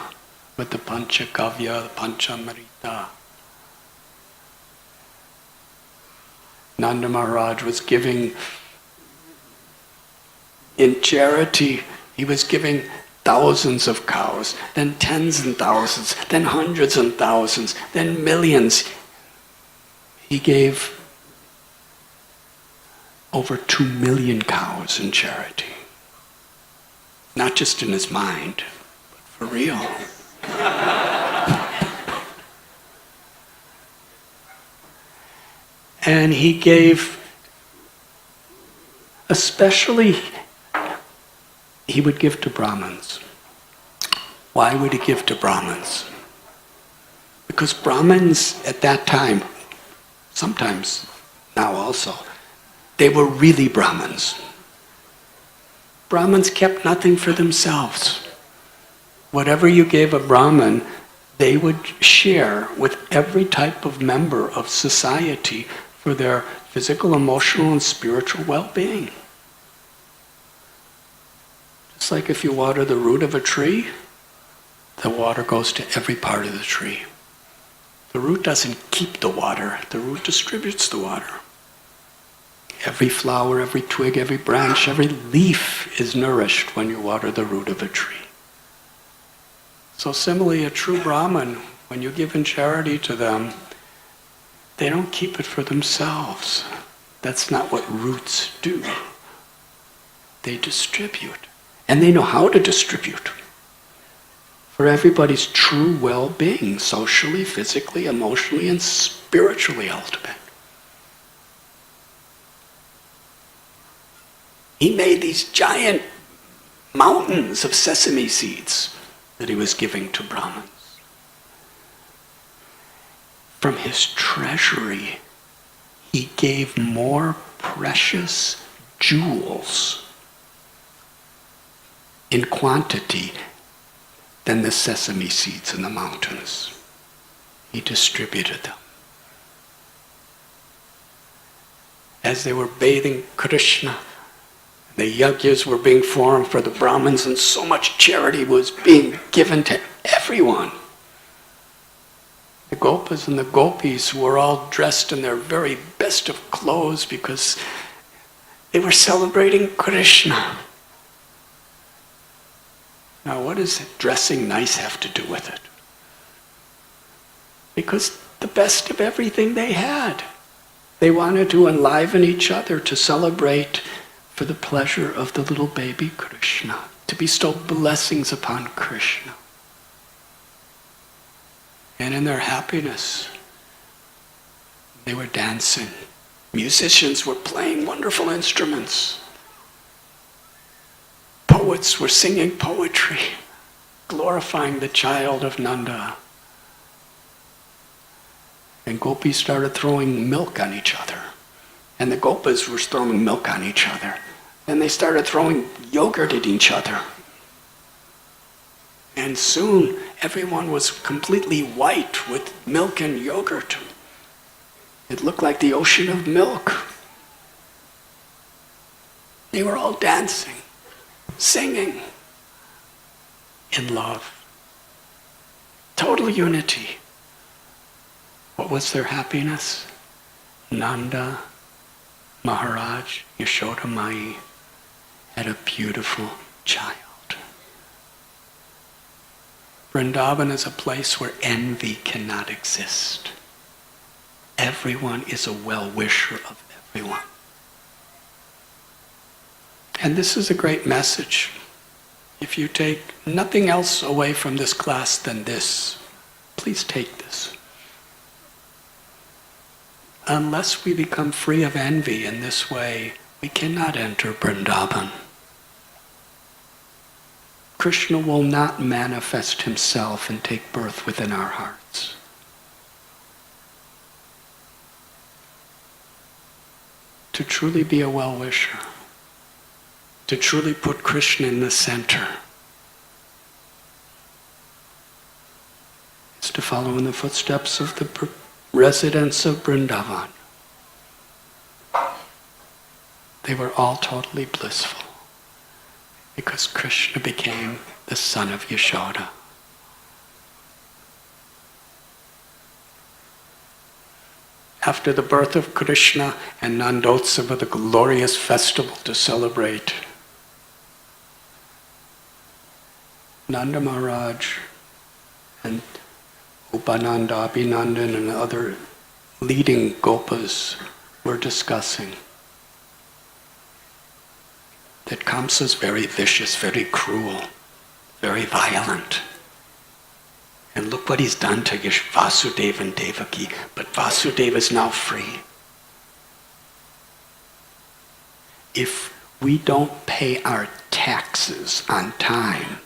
with the Panchagavya, the Panchamrita. Nanda Maharaj was giving, in charity, he was giving thousands of cows, then tens and thousands, then hundreds and thousands, then millions. He gave over 2 million cows in charity. Not just in his mind, but For real. And he gave, especially, he would give to Brahmins. Why would he give to Brahmins? Because Brahmins at that time, sometimes now also, they were really Brahmins. Brahmins kept nothing for themselves. Whatever you gave a Brahmin, they would share with every type of member of society for their physical, emotional, and spiritual well-being. Just like if you water the root of a tree, the water goes to every part of the tree. The root doesn't keep the water, the root distributes the water. Every flower, every twig, every branch, every leaf is nourished when you water the root of a tree. So similarly, a true Brahmin, when you give in charity to them, they don't keep it for themselves. That's not what roots do. They distribute. And they know how to distribute. For everybody's true well-being, socially, physically, emotionally, and spiritually ultimate. He made these giant mountains of sesame seeds that he was giving to Brahmins. From his treasury, he gave more precious jewels in quantity than the sesame seeds in the mountains. He distributed them. As they were bathing Krishna, the yajnas were being formed for the Brahmins, and so much charity was being given to everyone. The gopas and the gopis were all dressed in their very best of clothes because they were celebrating Krishna. Now, what does dressing nice have to do with it? Because the best of everything they had. They wanted to enliven each other, to celebrate for the pleasure of the little baby Krishna, to bestow blessings upon Krishna. And in their happiness, they were dancing. Musicians were playing wonderful instruments. Poets were singing poetry, glorifying the child of Nanda. And gopis started throwing milk on each other. And the gopas were throwing milk on each other. And they started throwing yogurt at each other. And soon, everyone was completely white with milk and yogurt. It looked like the ocean of milk. They were all dancing, singing, in love. Total unity. What was their happiness? Nanda, Maharaj, Yashoda Mai had a beautiful child. Vrindavan is a place where envy cannot exist. Everyone is a well-wisher of everyone. And this is a great message. If you take nothing else away from this class than this, please take this. Unless we become free of envy in this way, we cannot enter Vrindavan. Krishna will not manifest himself and take birth within our hearts. To truly be a well-wisher, to truly put Krishna in the center, is to follow in the footsteps of the residents of Vrindavan. They were all totally blissful because Krishna became the son of Yashoda. After the birth of Krishna and Nandotsava, the glorious festival to celebrate, Nanda Maharaj and Upananda, Abhinandan, and other leading gopas were discussing that Kamsa is very vicious, very cruel, very violent. And look what he's done to Vasudeva and Devaki. But Vasudeva is now free. If we don't pay our taxes on time,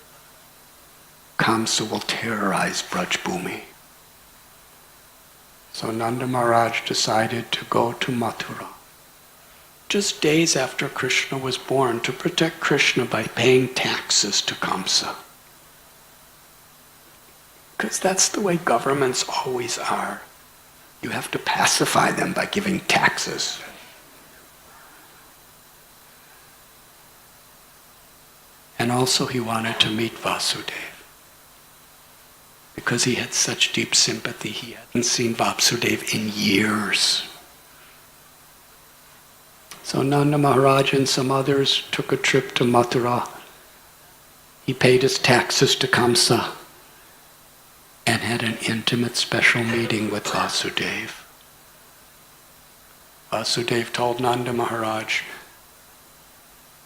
Kamsa will terrorize Braj Bhumi. So Nanda Maharaj decided to go to Mathura, just days after Krishna was born, to protect Krishna by paying taxes to Kamsa. Because that's the way governments always are. You have to pacify them by giving taxes. And also he wanted to meet Vasudeva. Because he had such deep sympathy, he hadn't seen Vasudeva in years. So Nanda Maharaj and some others took a trip to Mathura. He paid his taxes to Kamsa and had an intimate special meeting with Vasudeva. Vasudeva told Nanda Maharaj,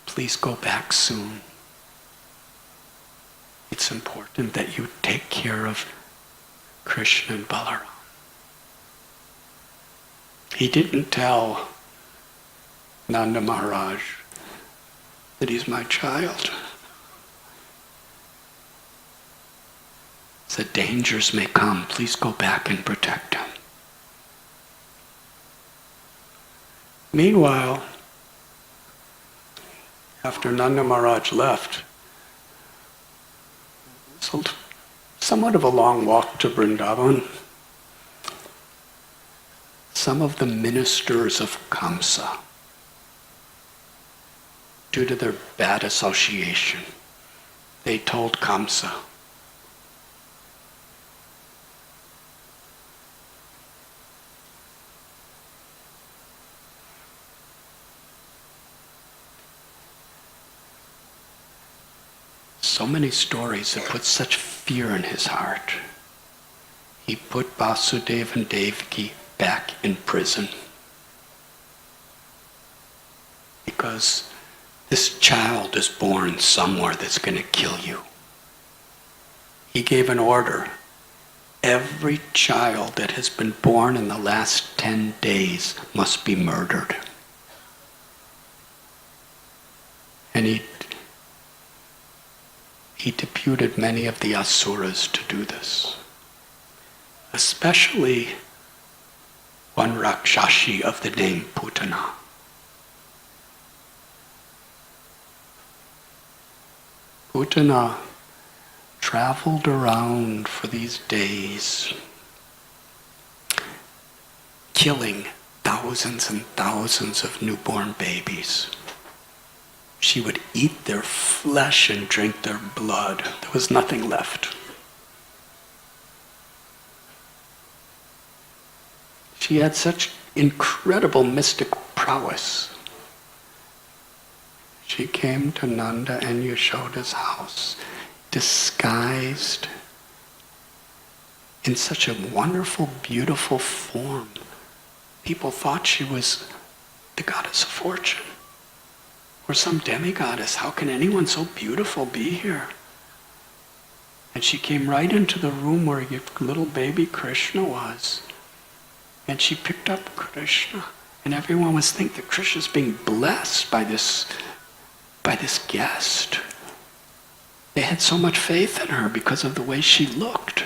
please go back soon. It's important that you take care of Krishna and Balaram. He didn't tell Nanda Maharaj that he's my child. He said, dangers may come, please go back and protect him. Meanwhile, after Nanda Maharaj left, so somewhat of a long walk to Vrindavan. Some of the ministers of Kamsa, due to their bad association, they told Kamsa, so many stories that put such fear in his heart. He put Vasudeva and Devaki back in prison. Because this child is born somewhere that's going to kill you. He gave an order. Every child that has been born in the last 10 days must be murdered. And he deputed many of the asuras to do this. Especially one Rakshashi of the name Putana. Putana traveled around for these days, killing thousands and thousands of newborn babies. She would eat their flesh and drink their blood. There was nothing left. She had such incredible mystic prowess. She came to Nanda and Yashoda's house, disguised in such a wonderful, beautiful form. People thought she was the goddess of fortune. Or some demigoddess. How can anyone so beautiful be here? And she came right into the room where your little baby Krishna was. And she picked up Krishna. And everyone was thinking that Krishna's being blessed by this guest. They had so much faith in her because of the way she looked.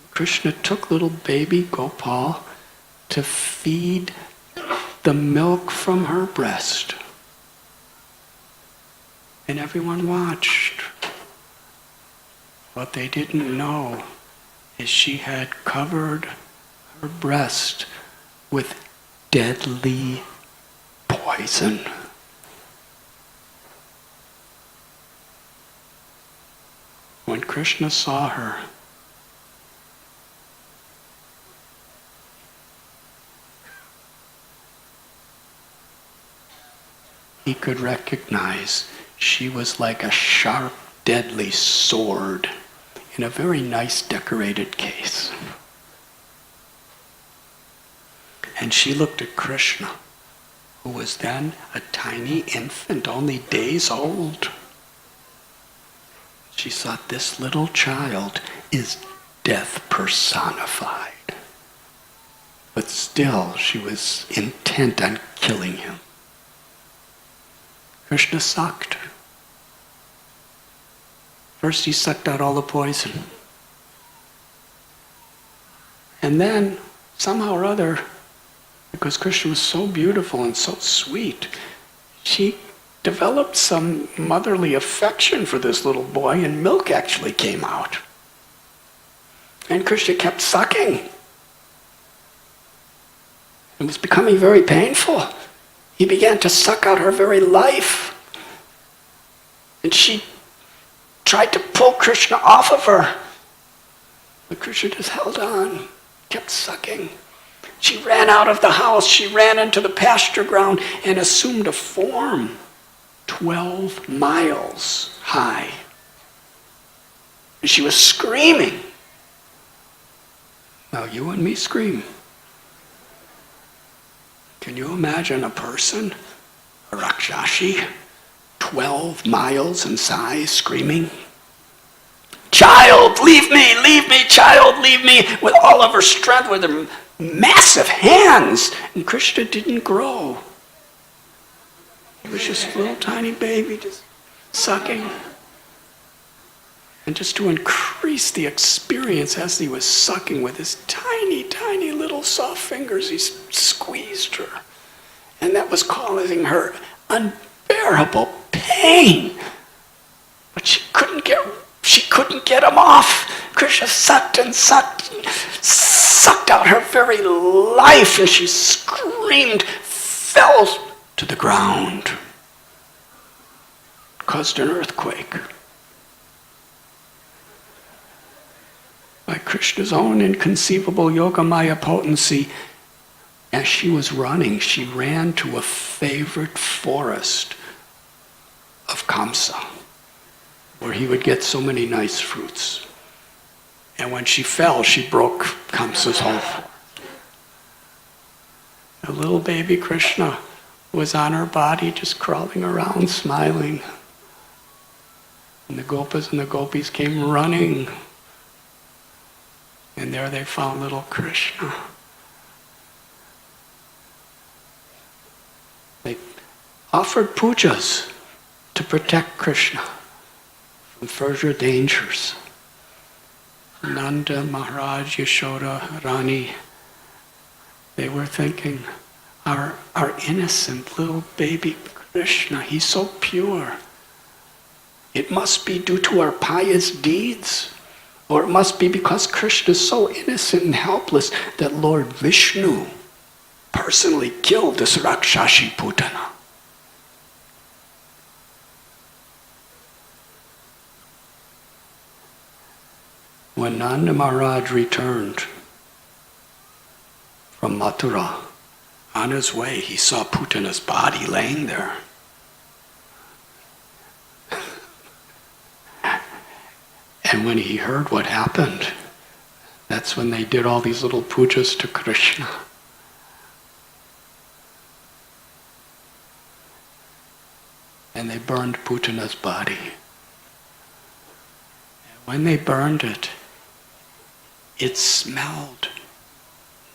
Krishna took little baby Gopal to feed the milk from her breast. And everyone watched. What they didn't know is she had covered her breast with deadly poison. When Krishna saw her, he could recognize she was like a sharp, deadly sword in a very nice decorated case. And she looked at Krishna, who was then a tiny infant, only days old. She thought this little child is death personified. But still, she was intent on killing him. Krishna sucked. First he sucked out all the poison. And then, somehow or other, because Krishna was so beautiful and so sweet, she developed some motherly affection for this little boy, and milk actually came out. And Krishna kept sucking. It was becoming very painful. He began to suck out her very life. And she tried to pull Krishna off of her. But Krishna just held on, kept sucking. She ran out of the house. She ran into the pasture ground and assumed a form 12 miles high. And she was screaming. Now you and me scream. Can you imagine a person, a Rakshashi, 12 miles in size, screaming? Child, leave me, child, leave me, with all of her strength, with her massive hands. And Krishna didn't grow. He was just a little tiny baby, just sucking. And just to increase the experience as he was sucking with his tiny, tiny little soft fingers, he squeezed her. And that was causing her unbearable pain. But she couldn't get him off. Krishna sucked and sucked out her very life, and she screamed, fell to the ground. Caused an earthquake. By Krishna's own inconceivable Yogamaya potency, as she was running, she ran to a favorite forest of Kamsa, where he would get so many nice fruits. And when she fell, she broke Kamsa's whole forest. The little baby Krishna was on her body, just crawling around, smiling. And the gopas and the gopis came running. And there they found little Krishna. They offered pujas to protect Krishna from further dangers. Nanda, Maharaj, Yashoda, Rani, they were thinking, our innocent little baby Krishna, he's so pure. It must be due to our pious deeds. Or it must be because Krishna is so innocent and helpless that Lord Vishnu personally killed this Rakshashi Putana. When Nanda Maharaj returned from Mathura, on his way he saw Putana's body laying there. And when he heard what happened, that's when they did all these little pujas to Krishna. And they burned Putana's body. And when they burned it, it smelled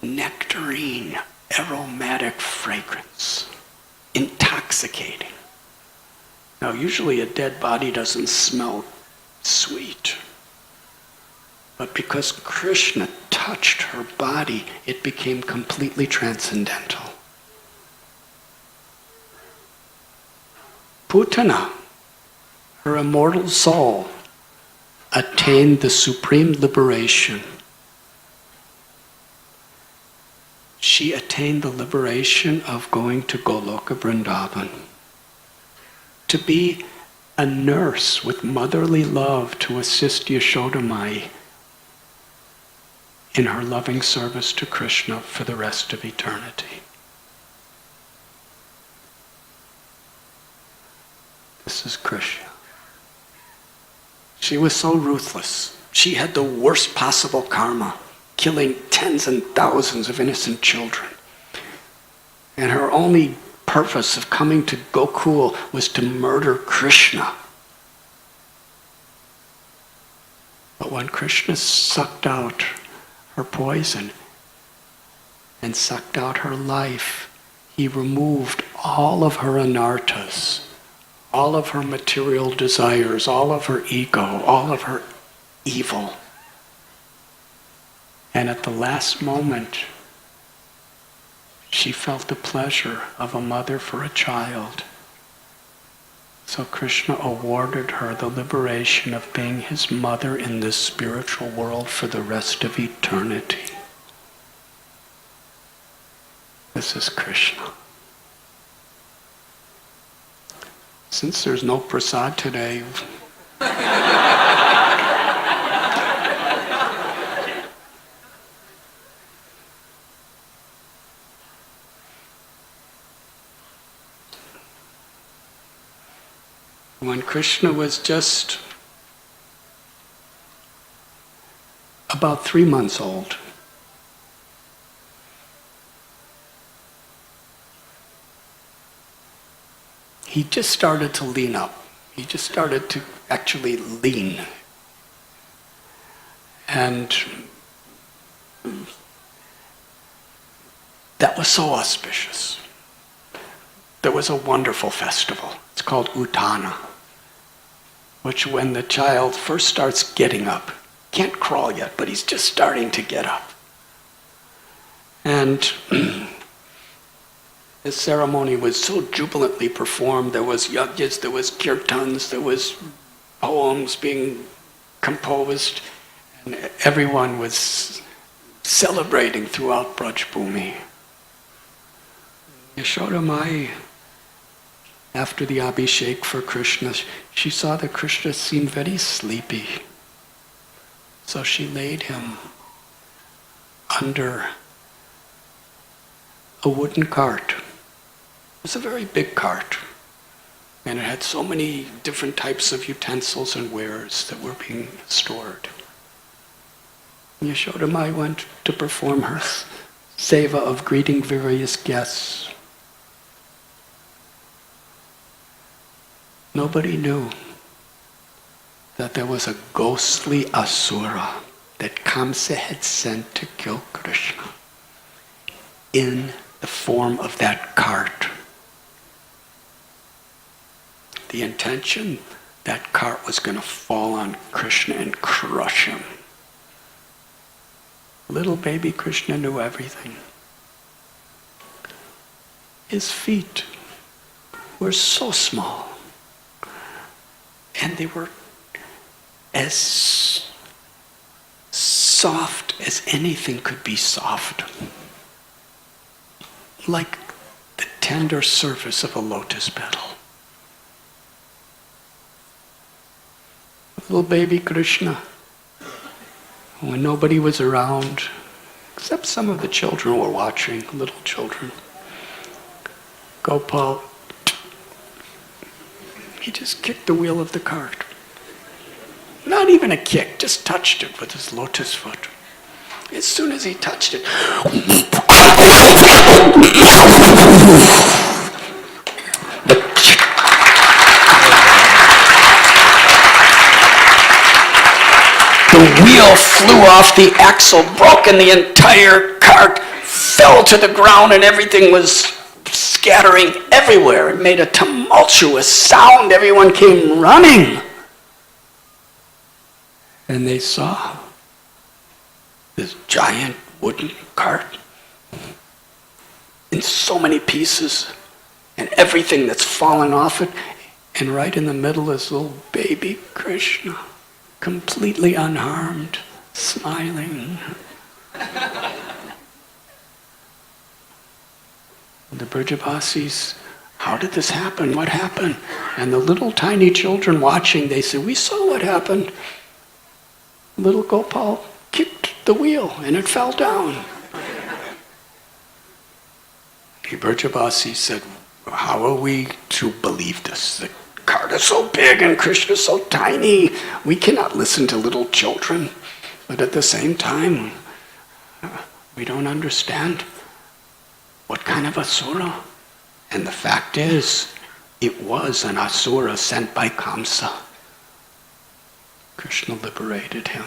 nectarine, aromatic fragrance, intoxicating. Now usually a dead body doesn't smell sweet. But because Krishna touched her body, it became completely transcendental. Putana, her immortal soul, attained the supreme liberation. She attained the liberation of going to Goloka Vrindavan, to be a nurse with motherly love to assist Yashodamai in her loving service to Krishna for the rest of eternity. This is Krishna. She was so ruthless. She had the worst possible karma, killing tens and thousands of innocent children. And her only purpose of coming to Gokul was to murder Krishna. But when Krishna sucked out her poison and sucked out her life, he removed all of her anarthas, all of her material desires, all of her ego, all of her evil. And at the last moment, she felt the pleasure of a mother for a child. So Krishna awarded her the liberation of being his mother in this spiritual world for the rest of eternity. This is Krishna. Since there's no prasad today, when Krishna was just about 3 months old, he just started to lean up. He just started to actually lean. And that was so auspicious. There was a wonderful festival. It's called Uttana, which when the child first starts getting up, can't crawl yet, but he's just starting to get up. And the ceremony was so jubilantly performed. There was yajnas, there was kirtans, there was poems being composed, and everyone was celebrating throughout Braj Bhumi. Yashoda Mai, after the Abhishek for Krishna, she saw that Krishna seemed very sleepy. So she laid him under a wooden cart. It was a very big cart, and it had so many different types of utensils and wares that were being stored. And Yashoda Mai went to perform her seva of greeting various guests. Nobody knew that there was a ghostly asura that Kamsa had sent to kill Krishna in the form of that cart. The intention, that cart was going to fall on Krishna and crush him. Little baby Krishna knew everything. His feet were so small, and they were as soft as anything could be soft, like the tender surface of a lotus petal. Little baby Krishna, when nobody was around, except some of the children were watching, little children, Gopal, he just kicked the wheel of the cart. Not even a kick, just touched it with his lotus foot. As soon as he touched it, the wheel flew off the axle, broke, and the entire cart fell to the ground, and everything was scattering everywhere. It made a tumultuous sound. Everyone came running. And they saw this giant wooden cart in so many pieces, and everything that's fallen off it, and right in the middle is little baby Krishna, completely unharmed, smiling. The Brajavasis, how did this happen? What happened? And the little tiny children watching, they said, we saw what happened. Little Gopal kicked the wheel and it fell down. The Brajavasis said, how are we to believe this? The cart is so big and Krishna is so tiny. We cannot listen to little children. But at the same time, we don't understand what kind of asura. And the fact is, it was an asura sent by Kamsa. Krishna liberated him.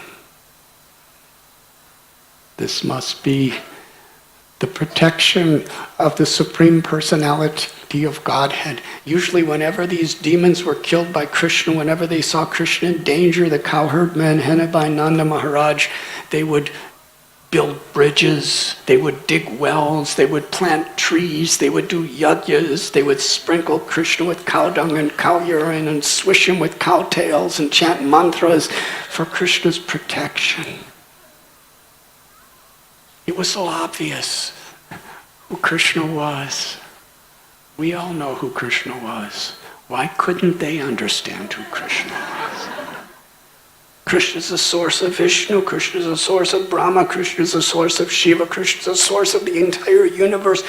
This must be the protection of the Supreme Personality of Godhead. Usually whenever these demons were killed by Krishna, whenever they saw Krishna in danger, the cowherd men headed by Nanda Maharaj, they would build bridges, they would dig wells, they would plant trees, they would do yajnas, they would sprinkle Krishna with cow dung and cow urine and swish him with cow tails and chant mantras for Krishna's protection. It was so obvious who Krishna was. We all know who Krishna was. Why couldn't they understand who Krishna was? Krishna is the source of Vishnu, Krishna is the source of Brahma, Krishna is the source of Shiva, Krishna is the source of the entire universe.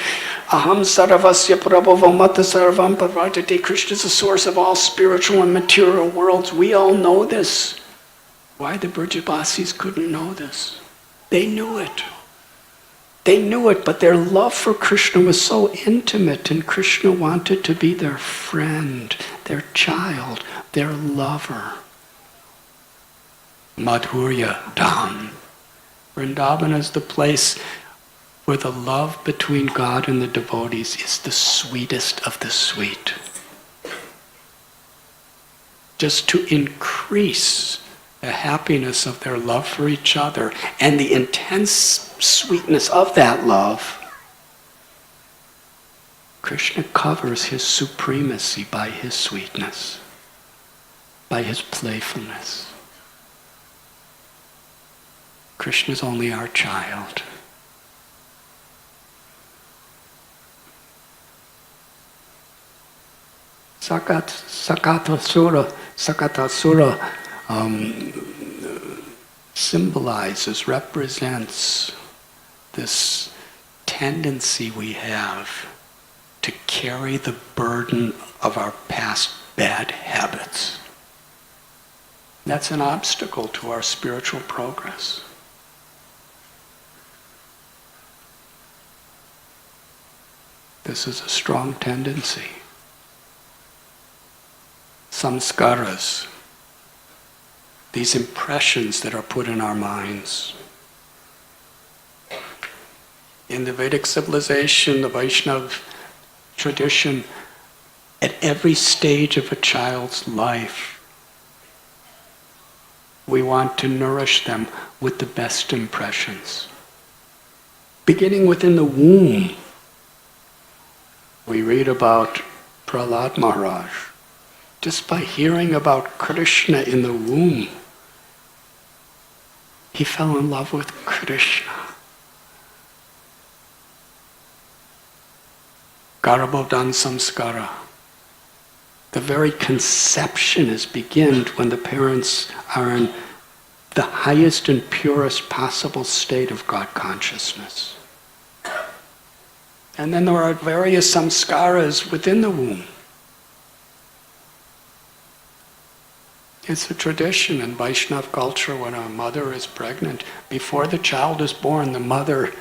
Aham sarvasya prabhavo mata sarvam parvartate. Krishna is the source of all spiritual and material worlds. We all know this. Why the Brajabasis couldn't know this? They knew it. They knew it, but their love for Krishna was so intimate, and Krishna wanted to be their friend, their child, their lover. Madhurya Dham. Vrindavan is the place where the love between God and the devotees is the sweetest of the sweet. Just to increase the happiness of their love for each other and the intense sweetness of that love, Krishna covers his supremacy by his sweetness, by his playfulness. Krishna is only our child. Sakatasura symbolizes, represents this tendency we have to carry the burden of our past bad habits. That's an obstacle to our spiritual progress. This is a strong tendency. Samskaras, these impressions that are put in our minds. In the Vedic civilization, the Vaishnava tradition, at every stage of a child's life, we want to nourish them with the best impressions. Beginning within the womb, we read about Prahlad Maharaj. Just by hearing about Krishna in the womb, he fell in love with Krishna. Garbhodhan samskara. The very conception is begun when the parents are in the highest and purest possible state of God consciousness. And then there are various samskaras within the womb. It's a tradition in Vaishnava culture when a mother is pregnant, before the child is born, the mother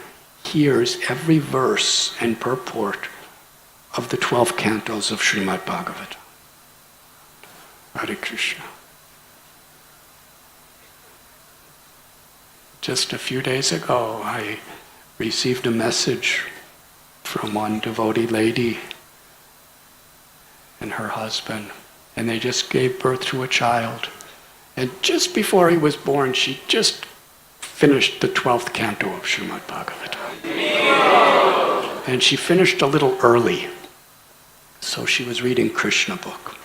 hears every verse and purport of the 12 cantos of Srimad Bhagavatam. Hare Krishna. Just a few days ago, I received a message from one devotee lady and her husband, and they just gave birth to a child. And just before he was born, she just finished the 12th canto of Srimad Bhagavatam. And she finished a little early, so she was reading Krishna book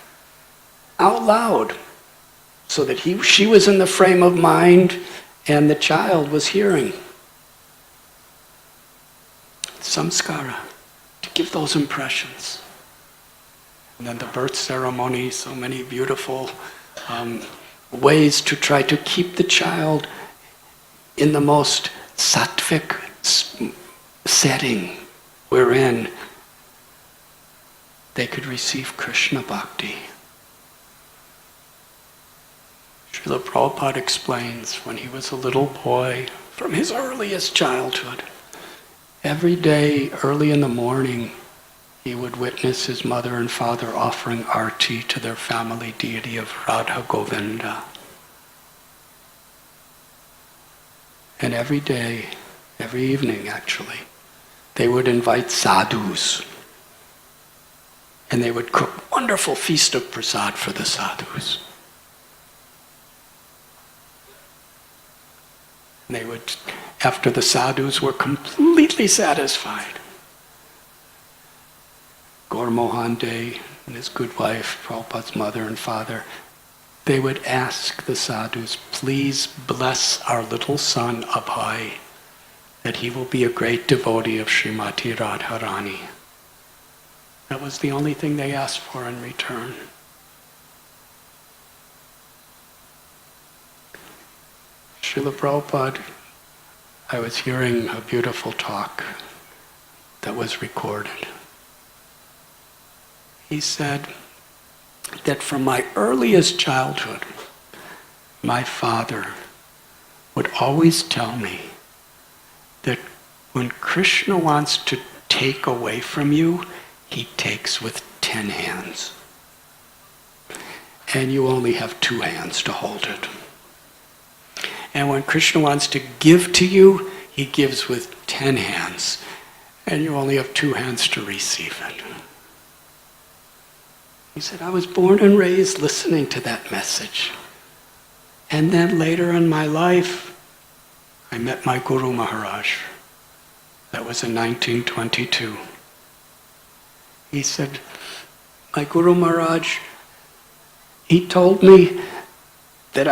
out loud, so that she was in the frame of mind and the child was hearing. Samskara, to give those impressions. And then the birth ceremony, so many beautiful ways to try to keep the child in the most sattvic setting wherein they could receive Krishna bhakti. Srila Prabhupada explains, when he was a little boy, from his earliest childhood, every day, early in the morning, he would witness his mother and father offering arti to their family deity of Radha Govinda. And every day, every evening actually, they would invite sadhus. And they would cook wonderful feast of prasad for the sadhus. And they would, after the sadhus were completely satisfied, Gaur Mohan De and his good wife, Prabhupada's mother and father, they would ask the sadhus, please bless our little son Abhay, that he will be a great devotee of Srimati Radharani. That was the only thing they asked for in return. Srila Prabhupada, I was hearing a beautiful talk that was recorded. He said that from my earliest childhood, my father would always tell me that when Krishna wants to take away from you, he takes with 10 hands. And you only have 2 hands to hold it. And when Krishna wants to give to you, he gives with 10 hands. And you only have 2 hands to receive it. He said, I was born and raised listening to that message. And then later in my life, I met my Guru Maharaj. That was in 1922. He said, my Guru Maharaj, he told me that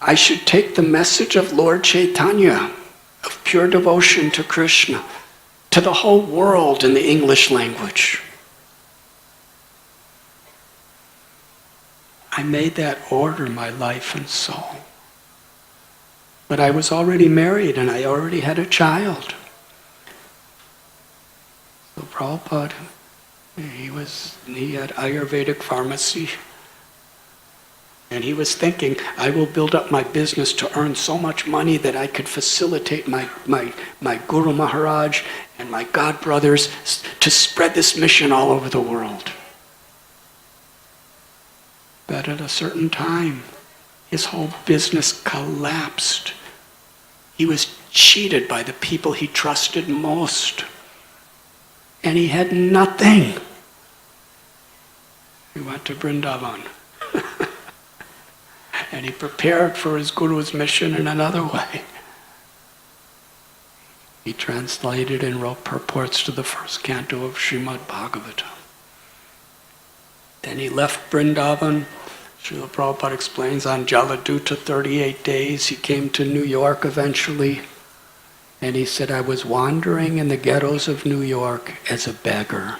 I should take the message of Lord Chaitanya, of pure devotion to Krishna, to the whole world in the English language. I made that order my life and soul. But I was already married and I already had a child. So Prabhupada, he had Ayurvedic pharmacy. And he was thinking, I will build up my business to earn so much money that I could facilitate my Guru Maharaj and my God brothers to spread this mission all over the world. But at a certain time, his whole business collapsed. He was cheated by the people he trusted most. And he had nothing. He went to Vrindavan. And he prepared for his Guru's mission in another way. He translated and wrote purports to the first canto of Srimad Bhagavatam. Then he left Vrindavan. Srila Prabhupada explains on Jaladuta 38 days. He came to New York eventually. And he said, I was wandering in the ghettos of New York as a beggar.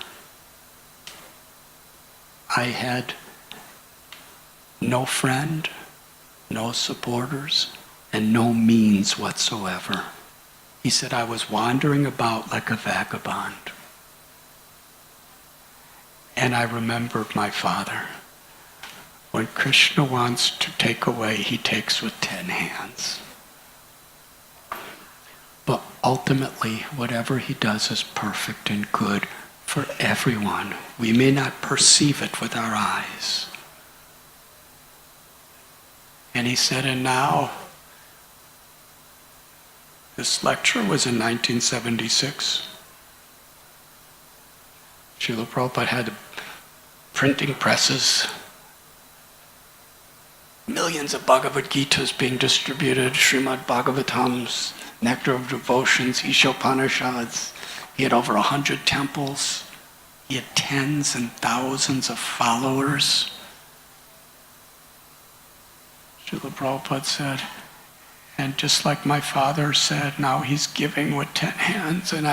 I had no friend, no supporters, and no means whatsoever. He said, I was wandering about like a vagabond. And I remembered my father. When Krishna wants to take away, he takes with 10 hands. But ultimately, whatever he does is perfect and good for everyone. We may not perceive it with our eyes. And he said, and now, this lecture was in 1976. Srila Prabhupada had printing presses, millions of Bhagavad Gitas being distributed, Srimad Bhagavatams, Nectar of Devotions, Ishopanishads. He had over 100 temples. He had tens and thousands of followers. Srila Prabhupada said, and just like my father said, now he's giving with 10 hands, and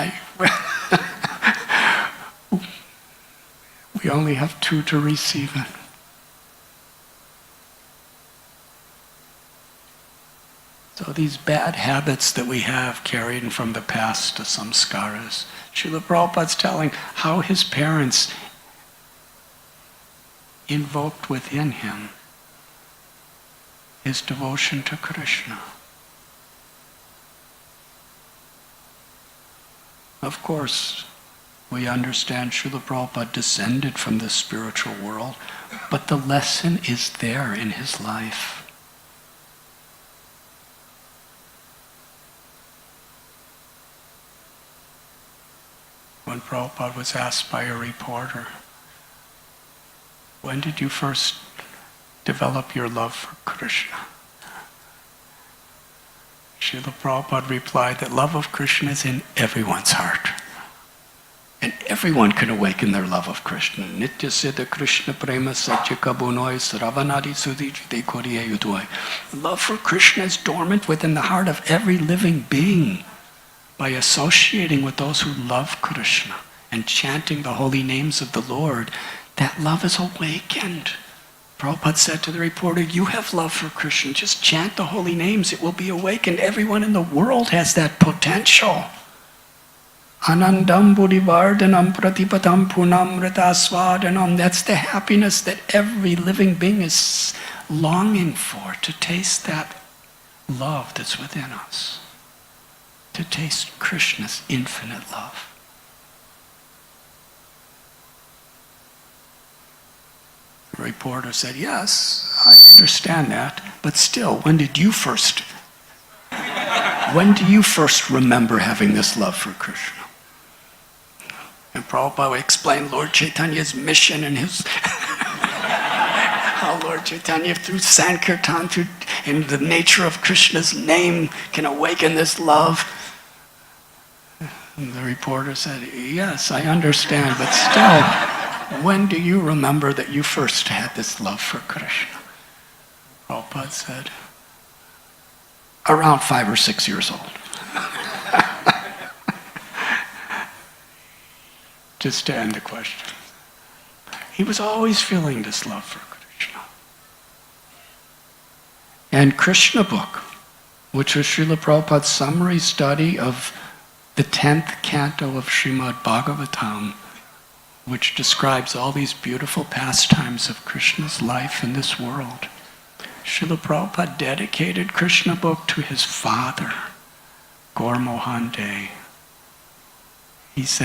we only have 2 to receive it. So these bad habits that we have carried from the past to samskaras, Srila Prabhupada's telling how his parents invoked within him his devotion to Krishna. Of course, we understand Srila Prabhupada descended from the spiritual world, but the lesson is there in his life. Prabhupada was asked by a reporter, when did you first develop your love for Krishna? Srila Prabhupada replied that love of Krishna is in everyone's heart. And everyone can awaken their love of Krishna. Nitya siddha Krishna prema satya kabunoi saravanadi sudhijite koriye yudoi. Love for Krishna is dormant within the heart of every living being. By associating with those who love Krishna and chanting the holy names of the Lord, that love is awakened. Prabhupada said to the reporter, you have love for Krishna, just chant the holy names, it will be awakened. Everyone in the world has that potential. Anandam buddhivardhanam pratipatam punamrita swadanam. That's the happiness that every living being is longing for, to taste that love that's within us. To taste Krishna's infinite love. The reporter said, yes, I understand that, but still, when do you first remember having this love for Krishna? And Prabhupada explained Lord Chaitanya's mission and his how Lord Chaitanya through Sankirtan, in the nature of Krishna's name, can awaken this love. And the reporter said, yes, I understand, but still, when do you remember that you first had this love for Krishna? Prabhupada said, around 5 or 6 years old. Just to end the question. He was always feeling this love for Krishna. And Krishna book, which was Srila Prabhupada's summary study of the 10th canto of Srimad Bhagavatam, which describes all these beautiful pastimes of Krishna's life in this world. Srila Prabhupada dedicated Krishna book to his father, Gaur Mohan De. He said,